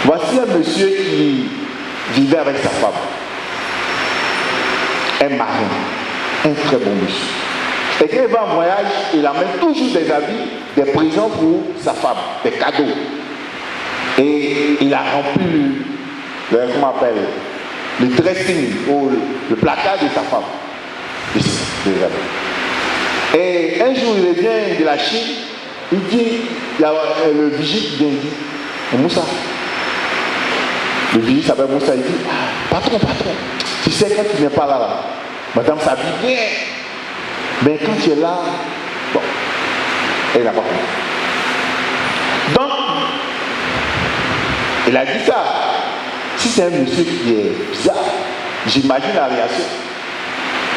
Voici un monsieur qui vivait avec sa femme. Un marin, un très bon monsieur. Et quand il va en voyage, il amène toujours des habits, des présents pour sa femme, des cadeaux. Et il a rempli le dressing ou le placard de sa femme. Et un jour, il revient de la Chine, il dit, il y a le vigile qui vient, il dit, Moussa. Le vigile s'appelle Moussa, il dit, patron, tu sais quand tu n'es pas là, madame s'habille bien. Mais quand tu es là, bon, elle n'a pas compris. Donc, il a dit ça. Si c'est un monsieur qui est bizarre, j'imagine la réaction.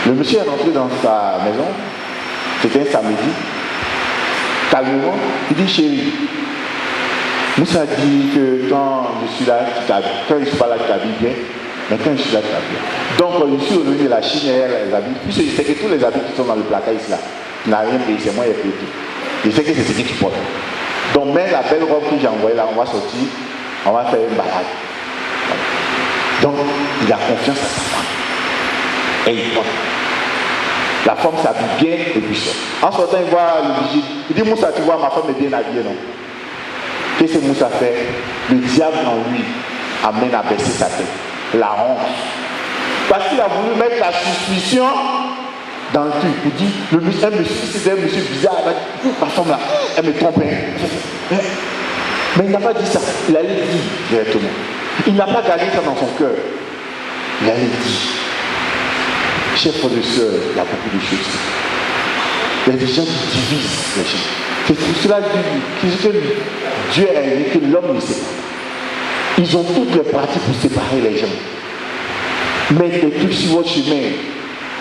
Le monsieur est rentré dans sa maison, c'était un samedi, calmement, il dit, chérie, Moussa dit que quand je suis là, quand je ne suis pas là, tu t'habilles bien, mais quand je suis là, tu t'habilles bien. Donc, je suis revenu de la Chine et elle les habits. Puis je sais que tous les habits qui sont dans le placard ici, là, tu n'as rien payé, c'est moi qui ai payé tout. Je sais que c'est ce que tu portes. Donc, même la belle robe que j'ai envoyée là, on va sortir, on va faire une balade. Donc, il a confiance à sa femme. Et il porte. La femme s'habille bien et puis sort. En sortant, il voit le vigile. Il dit, Moussa, tu vois, ma femme est bien habillée, non? Qu'est-ce que Moussa fait? Le diable en lui amène à baisser sa tête. La honte. Parce qu'il a voulu mettre la suspicion dans le truc. Il dit, c'est un monsieur bizarre. Ma femme là, elle me trompe. Mais il n'a pas dit ça. Il allait dire directement. Il n'a pas gardé ça dans son cœur. Il allait dire. Chers frères et sœurs, il y a beaucoup de choses. Il y a des gens qui divisent les gens. C'est pour cela que Dieu a dit que l'homme ne sait pas. Ils ont toutes les pratiques pour séparer les gens. Mettez des trucs sur votre chemin.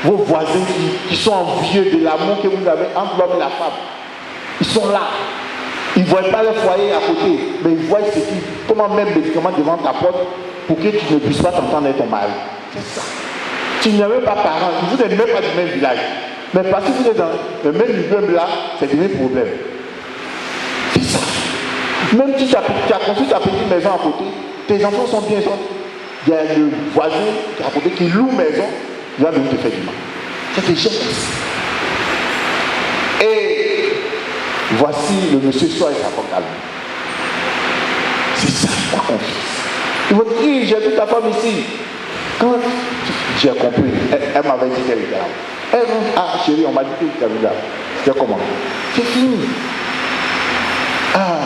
Vos voisins qui sont envieux de l'amour que vous avez entre l'homme et la femme. Ils sont là. Ils ne voient pas le foyer à côté, mais ils voient ce qui, comment mettre des médicaments devant ta porte pour que tu ne puisses pas t'entendre avec ton mari. C'est ça. Tu n'es même pas parent, vous n'êtes même pas du même village. Mais parce que vous êtes dans le même immeuble là, c'est devenu problème. C'est ça. Même si tu as construit ta petite maison à côté, tes enfants sont bien. Il y a le voisin qui est à côté qui loue maison, il va venir te faire du mal. C'est des gens. Et voici le monsieur soit et sa femme calme. C'est ça, ta confiance. Il va te dire, j'ai vu ta femme ici. Quand j'ai compris, elle m'avait dit qu'elle était là. Elle dit, ah chérie, on m'a dit que tu avais là. C'est comment? C'est fini. Ah,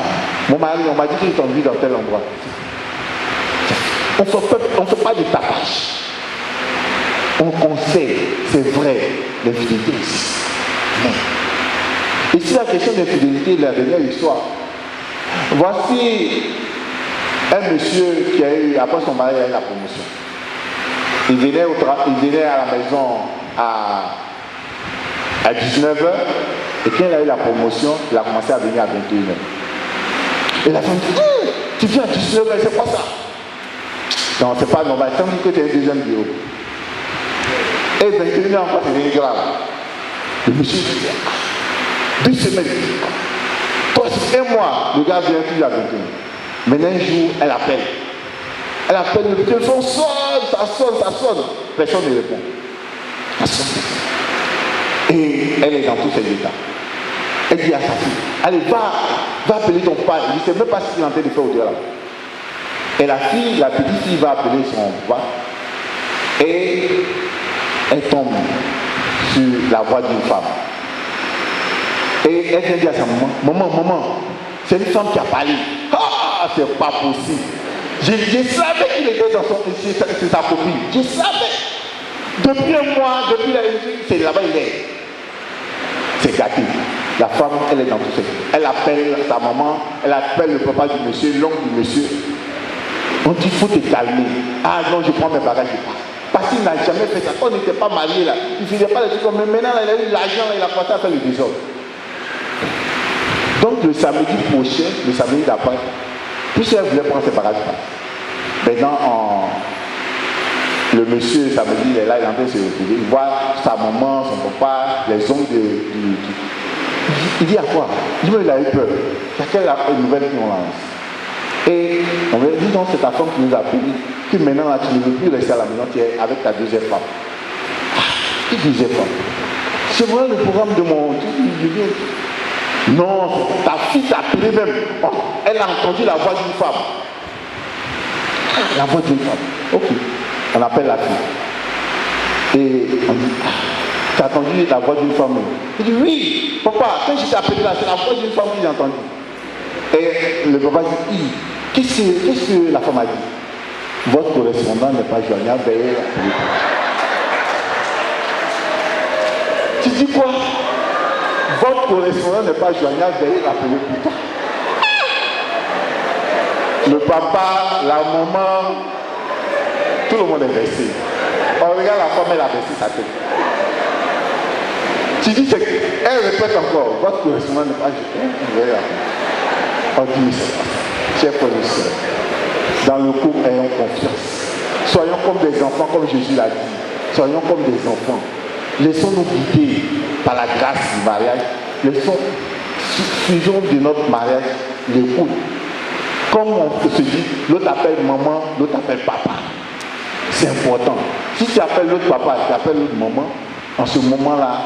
mon mari, on m'a dit qu'il t'envie dans tel endroit. On ne fait pas de tapage. On conseille, c'est vrai, l'infidélité existe. Et si la question d'infidélité est la dernière histoire, voici un monsieur qui a eu, après son mari, il a eu la promotion. Il venait à la maison à 19h, et quand il a eu la promotion, il a commencé à venir à 21h. Et la femme dit, tu viens à 19h, c'est quoi ça? Non, c'est pas normal, tant que tu es un deuxième bureau. Et 21h encore, c'est devenu grave. Le monsieur dit, 2 semaines. Toi, c'est 1 mois, le gars vient plus à 21h. Maintenant, un jour, elle appelle. Elle appelle le téléphone, ça sonne. Personne ne répond. Ça sonne. Et elle est dans tous ses états. Elle dit à sa fille, allez, va appeler ton père. Il ne sait même pas ce qu'il est en train de faire au-delà. Et la petite fille va appeler son papa. Et elle tombe sur la voix d'une femme. Et elle vient dire à sa maman, c'est une femme qui a parlé. Ah, c'est pas possible. Je savais qu'il était dans c'est sa copine. Je savais. Depuis un mois, c'est là-bas il est. C'est gâté. La femme, elle est dans tout ça. Elle appelle sa maman, elle appelle le papa du monsieur, l'oncle du monsieur. On dit, il faut te calmer. Ah non, je prends mes bagages, je pars. Parce qu'il n'a jamais fait ça. On n'était pas mariés là. Il ne faisait pas les trucs comme mais maintenant, il a eu l'argent, il a commencé à faire le désordre. Donc le samedi prochain, le samedi d'après, puisqu'elle voulait prendre ses bagages, maintenant, le monsieur, samedi, il est là, il est en train de se reposer. Il voit sa maman, son papa, les hommes il dit à quoi? Il a eu peur. Il y a quelle nouvelle qui on lance? Et on lui dit donc c'est ta femme qui nous a payé. Que maintenant là, tu ne veux plus rester à la maison, tu es avec ta deuxième femme. Qui deuxième femme? C'est vrai le programme de mon. Non, ta fille t'a appelé même. Oh, elle a entendu la voix d'une femme. La voix d'une femme. Ok. On appelle la fille. Et on dit, tu as entendu la voix d'une femme? Il dit, oui, papa, quand je t'ai appelé là, c'est la voix d'une femme que j'ai entendue. Et le papa dit, qu'est-ce que la femme a dit? Votre correspondant n'est pas joignable, veuillez l'appeler. Tu dis quoi? Votre correspondant n'est pas joignable, veuillez l'appeler plus tard. Le papa, la maman, tout le monde est versé. On regarde la femme, elle a versé sa tête. Tu dis, elle répète encore, votre correspondant n'est pas joignable. On dit, chers frères et sœurs, dans le couple, ayons confiance. Soyons comme des enfants, comme Jésus l'a dit. Soyons comme des enfants. Laissons-nous guider par la grâce du mariage. Suivons de notre mariage l'écoute. Comme on se dit, l'autre appelle maman, l'autre appelle papa. C'est important. Si tu appelles l'autre papa, tu appelles l'autre maman, en ce moment-là,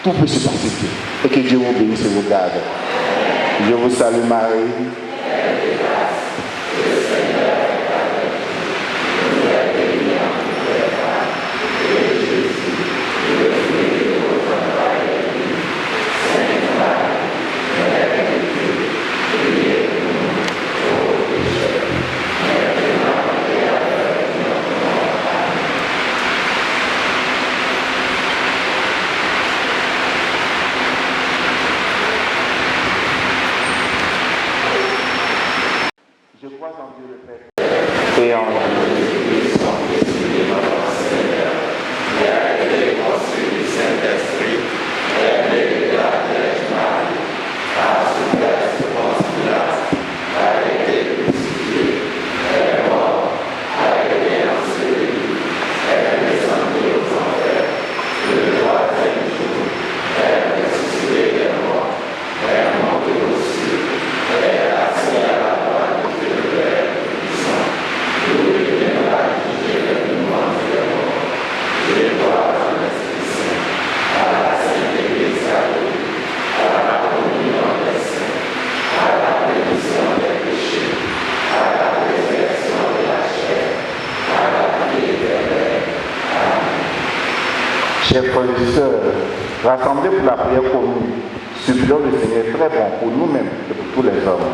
tout peut se passer bien. Et que Dieu vous bénisse et vous garde. Je vous salue Marie. Je crois en Dieu le Père et en Dieu. Qui a été conçu du Saint-Esprit, est né de la Vierge Marie, a souffert sous Ponce Pilate, a été crucifié, est mort, a été enseveli, est descendu aux enfers, le troisième jour, est ressuscité des morts, est monté aux cieux, est assis à la droite de Dieu le Père Tout-Puissant, d'où il viendra juger les vivants et les morts. Je crois en l'Esprit Saint, à la Sainte Église catholique, à la communion des saints, à la rémission des péchés, à la résurrection de la chair, à la vie éternelle. Amen. Chers frères et sœurs, rassemblés pour la prière commune, supplions le Seigneur très bon pour nous-mêmes et pour tous les hommes.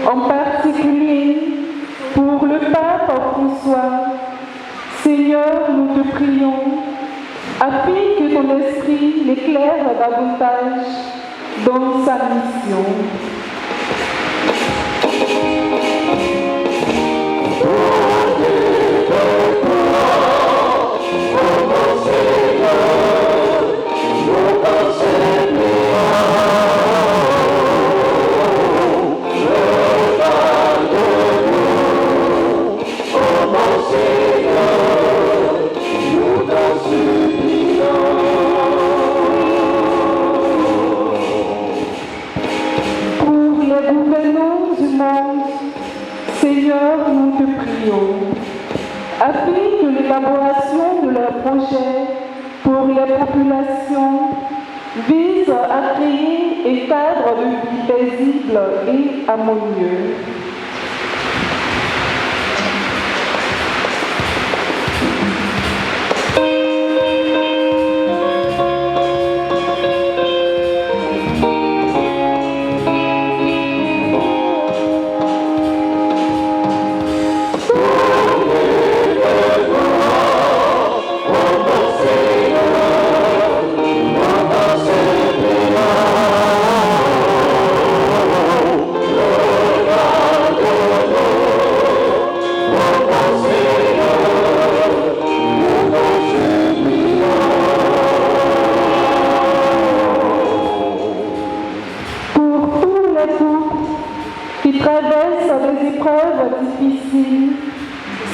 en particulier pour le pape François. Seigneur, nous te prions, afin que ton esprit l'éclaire davantage dans sa mission. Seigneur, nous te prions, afin que l'élaboration de leurs projets pour les populations vise à créer un cadre de vie paisible et harmonieux.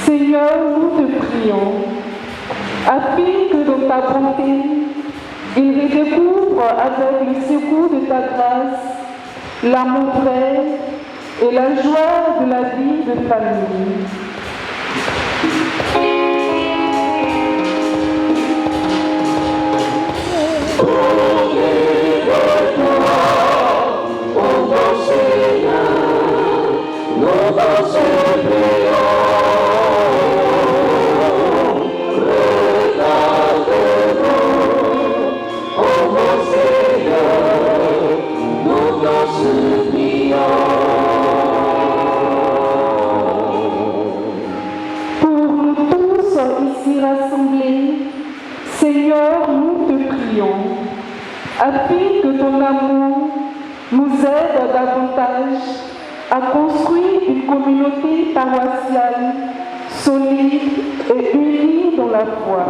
Seigneur, nous te prions, afin que dans ta bonté, ils redécouvrent avec le secours de ta grâce l'amour vrai et la joie de la vie de famille. Seigneur, nous te prions, afin que ton amour nous aide davantage à construire une communauté paroissiale solide et unie dans la foi.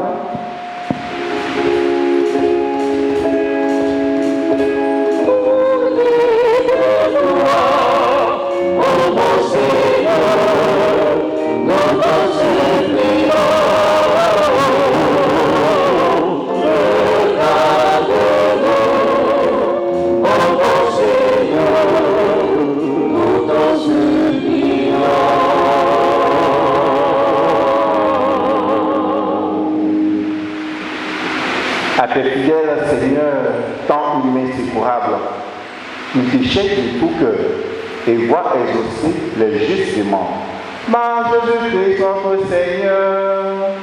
À tes fidèles, Seigneur, tant humains secourables, nous te cherchons de tout cœur et vois exaucer les justement. Mar Jésus-Christ, notre Seigneur.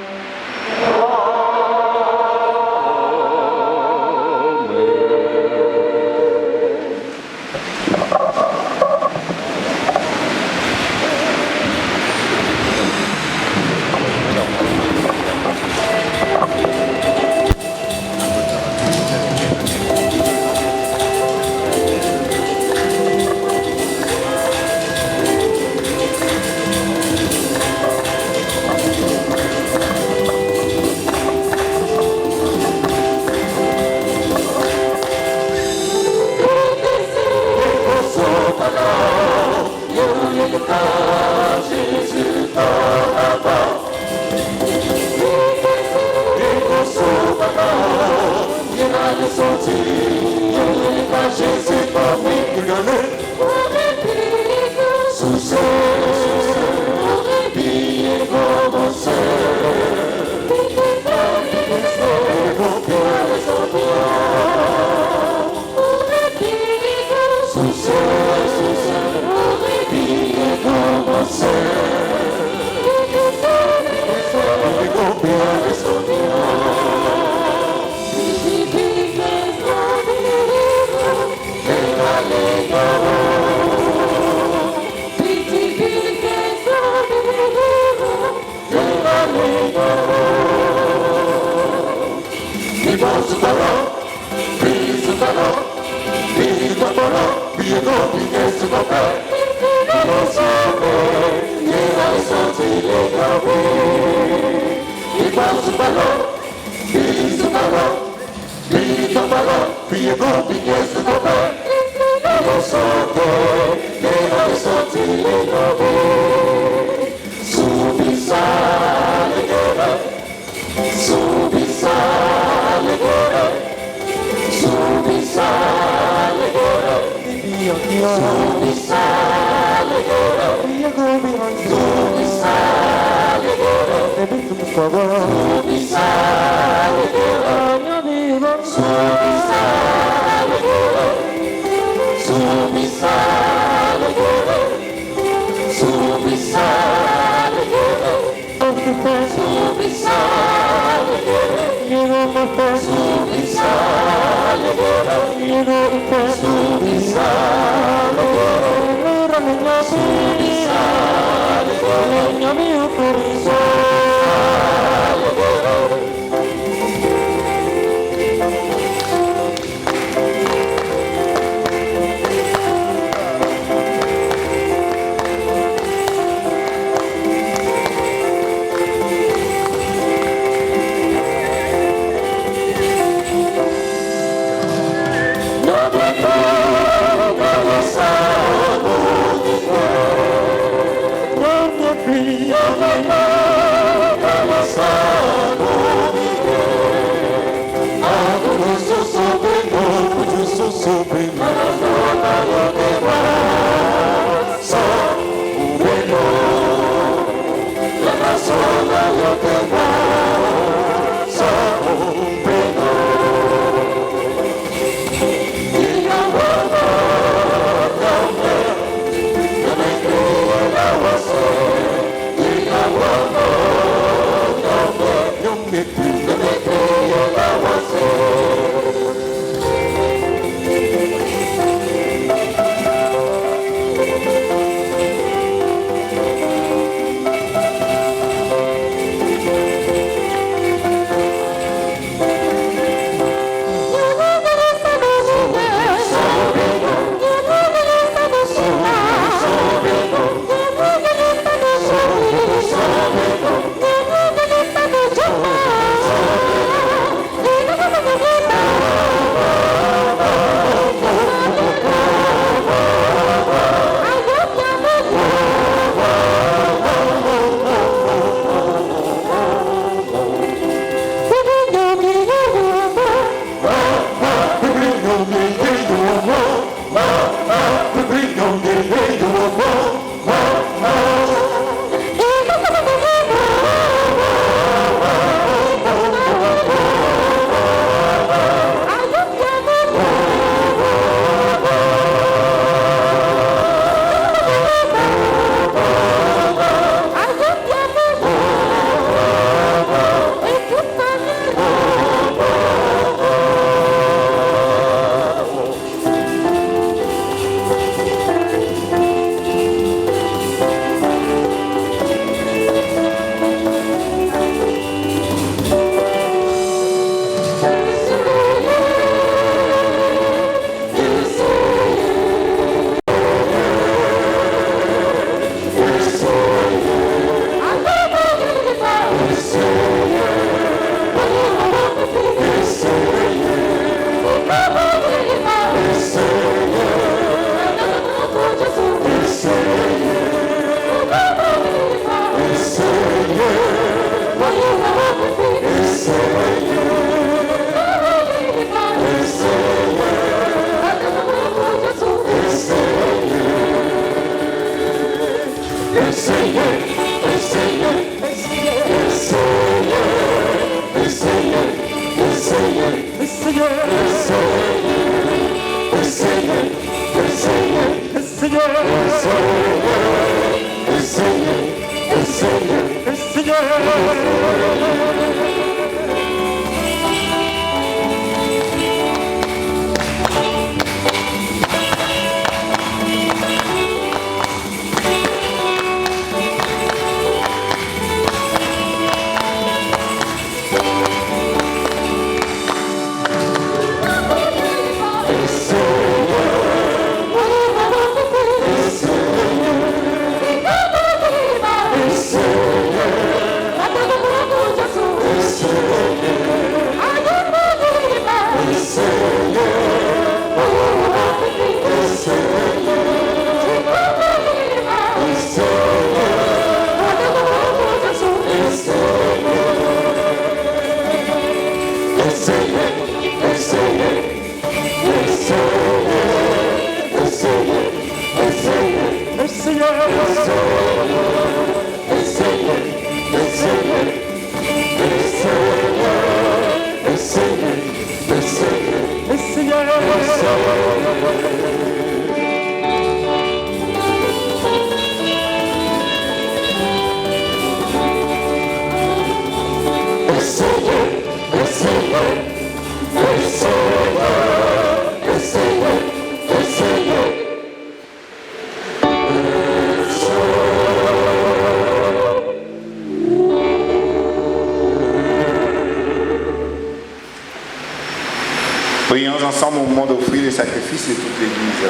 Prions ensemble au moment d'offrir les sacrifices de toute l'Église.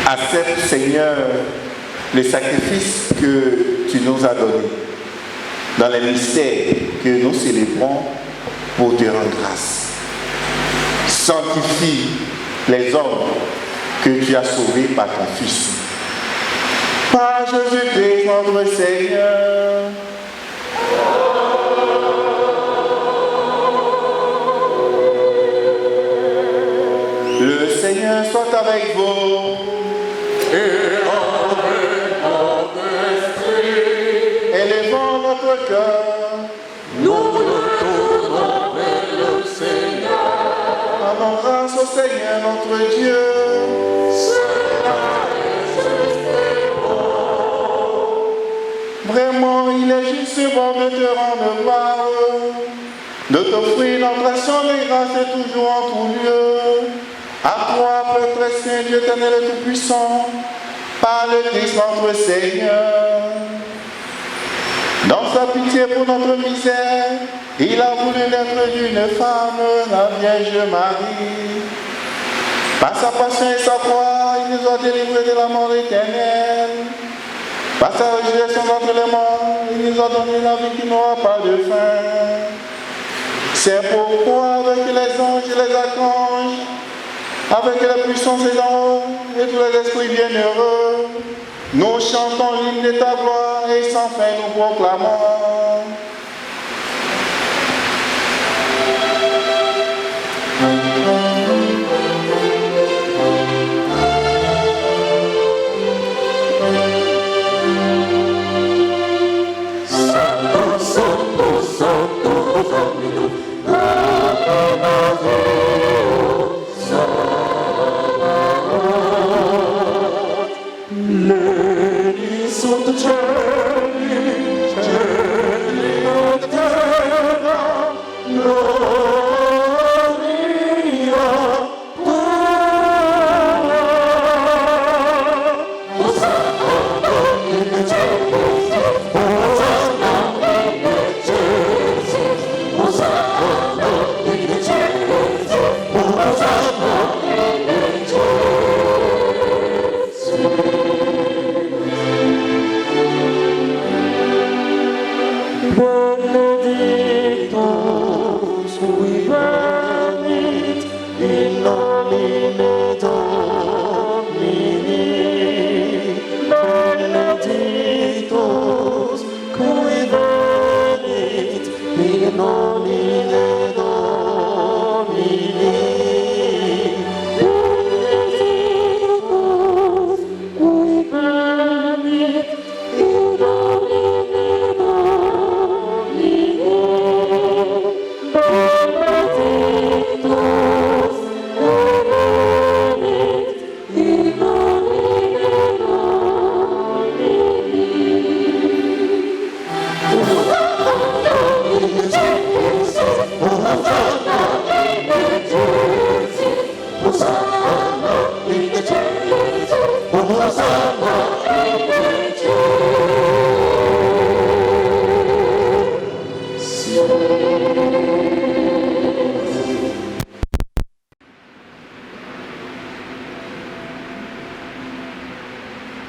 Accepte, Seigneur, les sacrifices que tu nous as donnés dans les mystères que nous célébrons pour te rendre grâce. Sanctifie les hommes que tu as sauvés par ton Fils. Par Jésus-Christ, notre Seigneur. Le Seigneur soit avec vous. Et avec votre esprit. Élevons notre cœur. Nous retournons vers le Seigneur. Rendons grâce au Seigneur notre Dieu. Cela est juste et bon. Vraiment, il est juste et bon de te rendre gloire, de t'offrir notre action de grâce et toujours en tout lieu. À toi, Père très saint, Dieu éternel et tout-puissant, par le Christ notre Seigneur. Dans sa pitié pour notre misère, il a voulu naître d'une femme, la Vierge Marie. Par sa passion et sa croix, il nous a délivrés de la mort éternelle. Par sa résurrection d'entre les morts, il nous a donné la vie qui n'aura pas de fin. C'est pourquoi, avec les anges et les archanges, avec la puissance et d'en et tous les esprits bienheureux, nous chantons l'hymne de ta gloire et sans fin nous proclamons. Santo, Santo, Santo, Santo, ladies of the journey, journey of the terra, Gloria, benedictus qui venit in nomine Domini, benedictus qui venit in nomine Domini, benedictus qui venit in nomine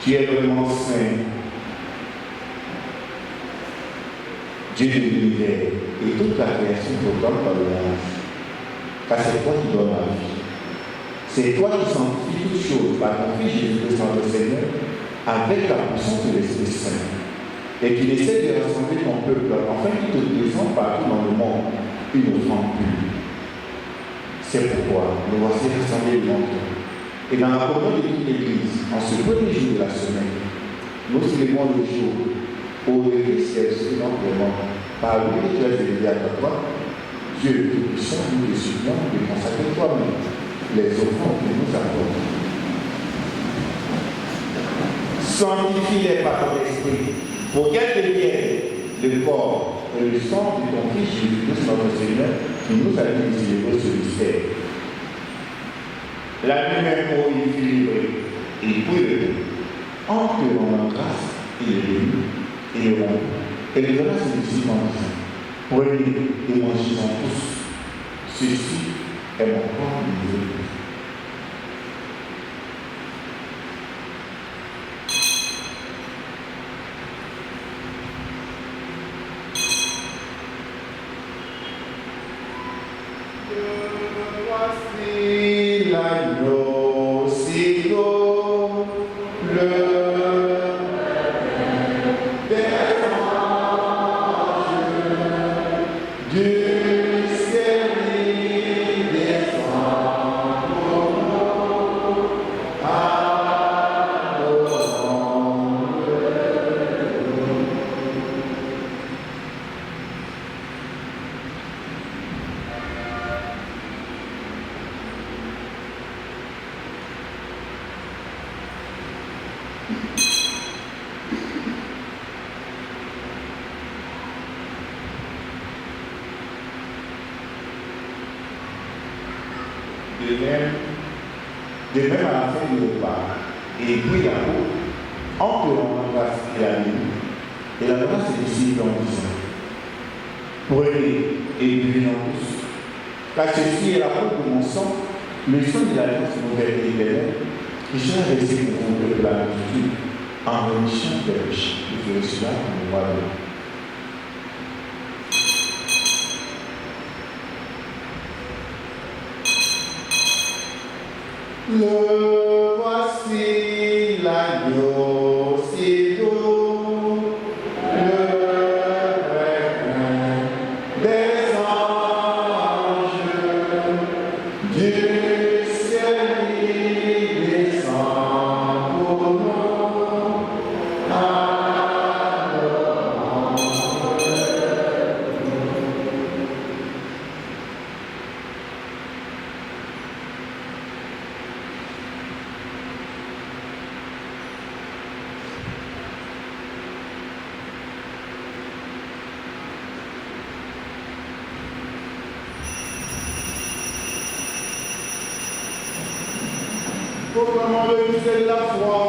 Tu es vraiment saint, Dieu de l'univers, et toute la création te donne ta louange, car c'est toi qui donnes la vie. C'est toi qui sanctifies toutes choses par ton Fils Jésus-Christ notre Seigneur, avec la puissance de l'Esprit Saint, et qu'il essaie de rassembler ton peuple, afin qu'il te présente partout dans le monde une offrande pure, C'est pourquoi nous voici rassemblés devant toi. Et dans la communion de toute l'Église, en ce premier jour de la semaine, nous célébrons le jour où le Christ est ressuscité d'entre les morts. Par lui, tu es élevé à toi. Dieu Tout-Puissant, nous te supplions de consacrer toi-même les offrandes que nous apportons. Sanctifie-les par ton esprit, pour qu'elles deviennent le corps et le sang de ton Fils Jésus-Christ, notre Seigneur, qui nous a dit de célébrer ce mystère. La nuit même pour y fut livré, et puis le pain, en te rendant grâce, il est venu, et le rond, et le donna à ses disciples en disant, prenez et mangez-en tous, ceci est mon corps livré. Voici l'agneau si beau, le des anges du ciel il descend pour nous, adorons-le. De même à la fin du repas, et il prit la coupe, en pleurant grâce et la nuit, et la donna à ses disciples en disant, prenez et buvez-en tous, car ceci est la coupe de mon sang, le sang de l'alliance nouvelle et éternelle, qui sera versé pour vous de la multitude, en rémission des péchés. Je ferai cela en mémoire de vous. Le voici l'agneau si doux, le refrain des anges, du ciel il descend pour nous, adorons-le. Proclamons le mystère de la foi.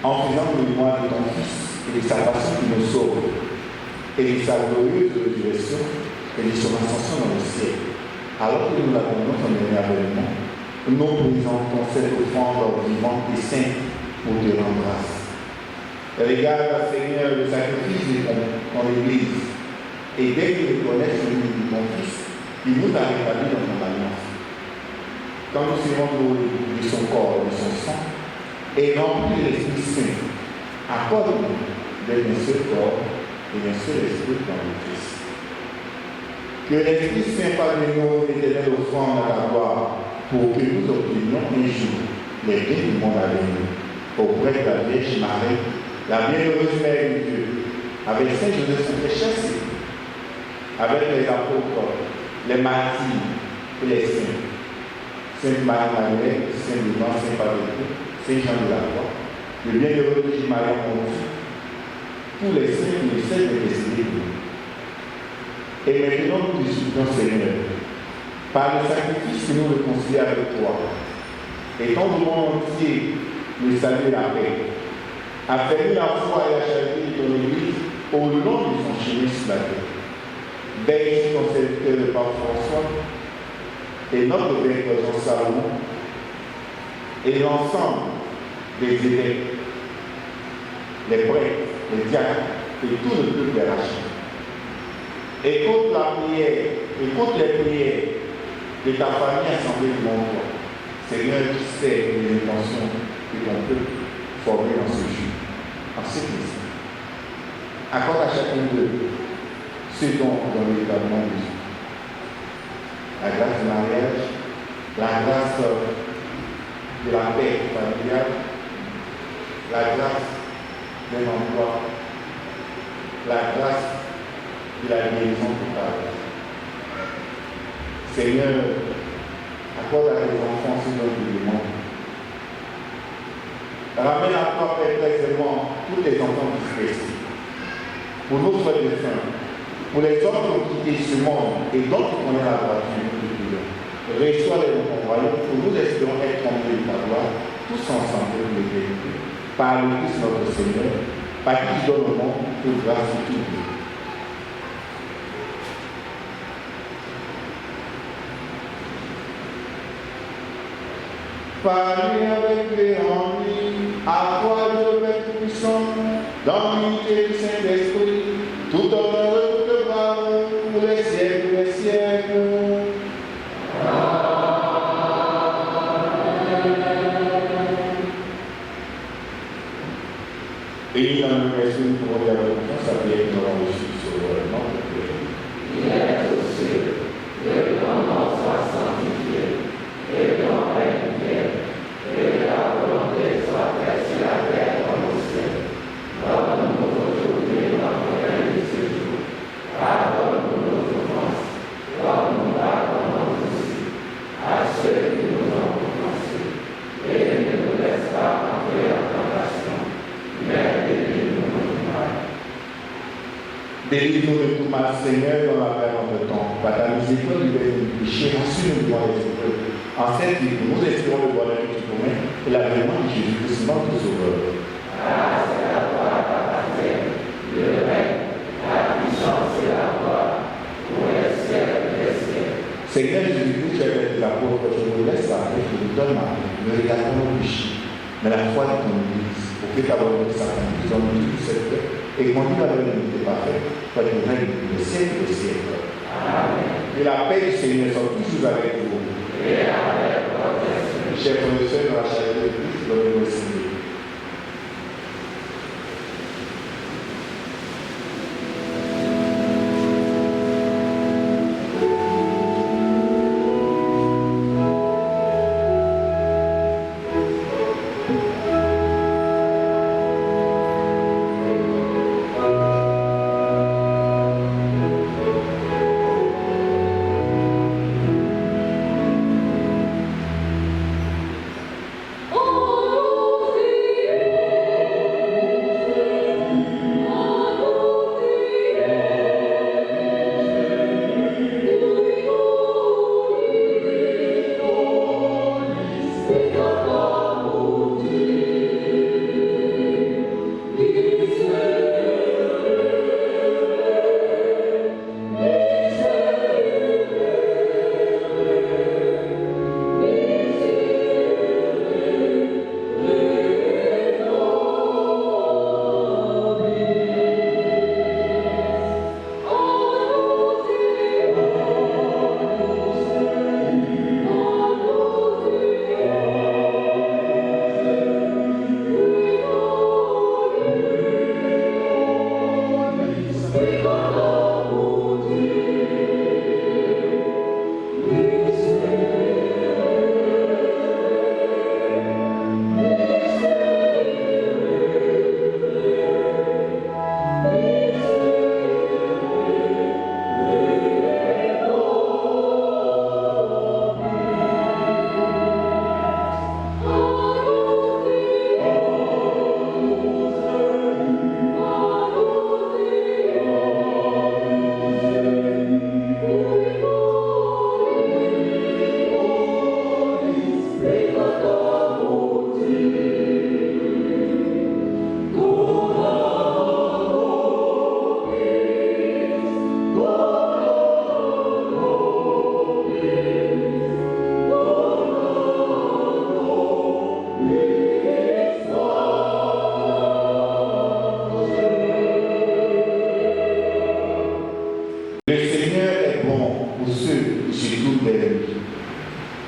En faisant le mémoire de ton Fils et de sa passion qui nous sauve, et de sa glorieuse résurrection et de son ascension dans le ciel. Alors que nous l'attendons son dernier avènement, nous présentons cette offrande vivante et sainte pour te rendre grâce. Regarde, Seigneur, le sacrifice de ton Église, et dès qu'ils reconnaissent le nom de ton Fils, il nous a rétablis dans ton alliance. Quand nous serons nourris de son corps et de son sang, et remplis de l'Esprit Saint, accorde-nous d'être un seul corps et un seul esprit dans le Christ. Que l'Esprit Saint fasse de nous l'éternelle offrande à la gloire pour que nous obtenions un jour les biens du monde à venir auprès de la Vierge Marie, la bienheureuse Mère de Dieu, avec Saint Joseph son chassé, avec les apôtres, les martyrs et les saints, Sainte Marie-Madeleine, Saint Laurent, Saint Patrick, Saint Jean de la Croix, le bienheureux Jésus Marie Monti, tous les saints qui nous servent d'intercéder pour nous. Et maintenant, nous te supplions, Seigneur, par le sacrifice que nous réconcilions avec toi, et ton monde entier, le salut et la paix, affermis la foi et la charité de ton Église au long de son chemin sur la terre. Veille sur ton serviteur, le pape François, et notre père Jean Salomon, et l'ensemble des évêques, les prêtres les diacres et tout le peuple des Rachid. Écoute la prière, écoute les prières de ta famille assemblée devant toi. Seigneur, tu sais les intentions de ton peuple formées dans ce jour, en ce Christ. Accorde à chacun d'eux ce dont dans l'établement de Dieu. La grâce du mariage, la grâce de la paix familiale, la grâce d'un emploi, la grâce de la guérison totale. Seigneur, accorde à tes enfants ce dont tu demandes. Ramène à toi, Père précisément, tous les enfants dispersés. Pour nos frères et sœurs, pour les hommes qui ont quitté ce monde et dont tu connais la voiture, reçois les dans ton royaume, pour nous espérons être comblés de ta gloire, tous ensemble pour l'éternité, par le Christ notre Seigneur, par qui tu donnes au monde toute grâce et tout bien. Parlez avec les ennuis, à toi Dieu Père Tout-Puissant, dans l'unité du Saint-Esprit, tout honneur et toute gloire pour les siècles des siècles. Et dans le esprit, nous pouvons dire avec confiance à prière que nous avons reçu sur le nom de Dieu. Il est aussi, que ton nom soit sanctifié, et ton règne vienne, et la volonté soit faite sur la terre comme au ciel. Donne-nous aujourd'hui notre pain de ce jour. Pardonne-nous nos offenses, comme nous pardonnons aussi à ceux qui nous ont offensés. Et ne nous laisse pas entrer en tentation, mais délivre-nous du mal. Délivre-nous de tout mal, Seigneur, dans la paix de temps. Par ta miséricorde, libère-nous du péché, rassure-nous devant les épreuves. En cette vie, nous espérons le bonheur que tu promets et l'avènement de Jésus-Christ, notre Sauveur. Grâce à toi, Père, le règne, la puissance et la gloire, pour les siècles des siècles. Seigneur Jésus-Christ, tu as fait de la pauvre, je me laisse la paix, je me donne ma paix, ne regarde pas nos péchés, mais la foi de ton Église, pour que ta volonté s'accomplisse dans toute cette paix, et conduis à l'unité parfaite, pour le règne des siècles des siècles. Amen. Et la paix du Seigneur soit toujours avec vous. Et avec votre esprit. Chers frères et sœurs, dans la charité de Christ, donnez-nous le Seigneur.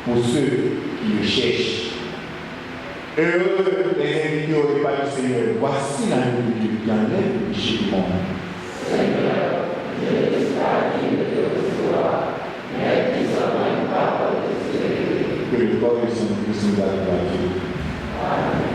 pour ceux qui le cherchent. Heureux les invités au repas du Seigneur. Voici la nourriture qui enlève le péché du monde. Seigneur, je ne suis pas digne de te recevoir, mais dis seulement une parole de Dieu. Que le corps de son Christ nous arrive à Dieu. Amen.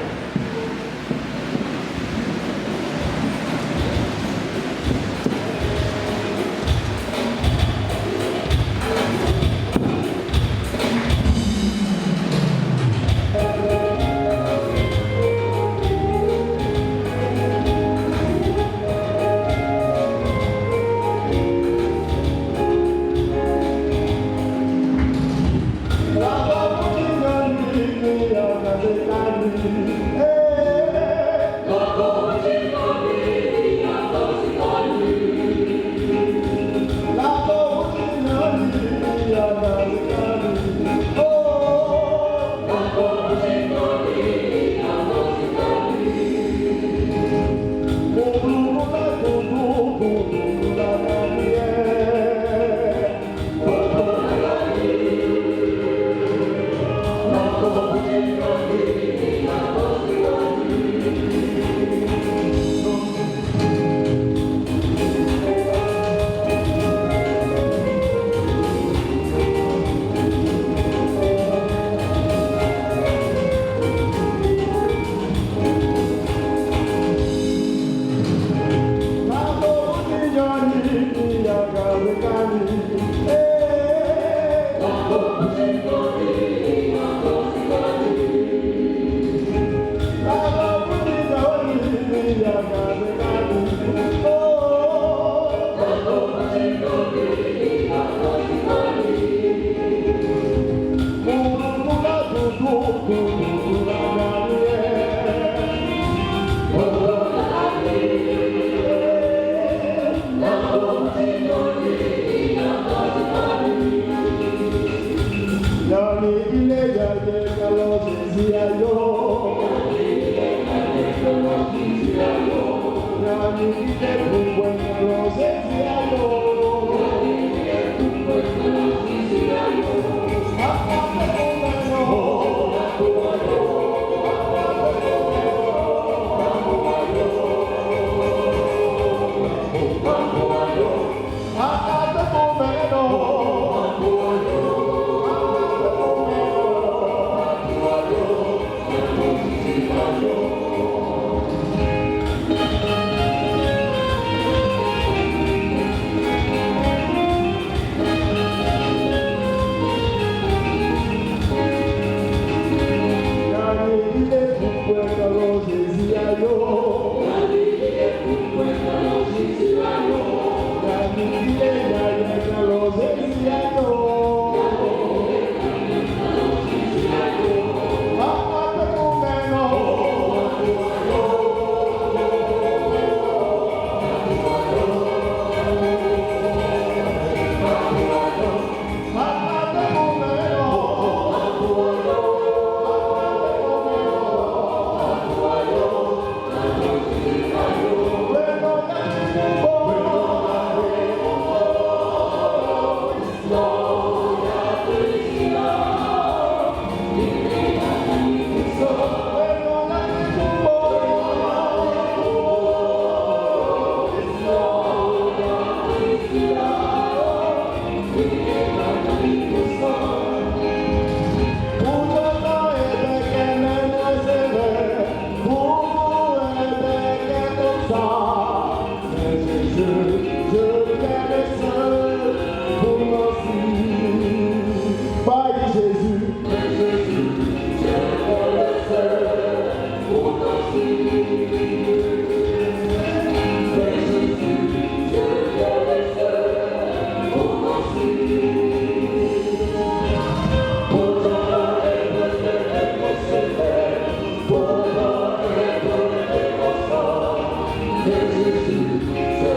Jésus, c'est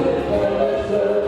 le seul.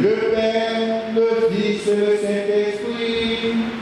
Le Père, le Fils et le Saint-Esprit.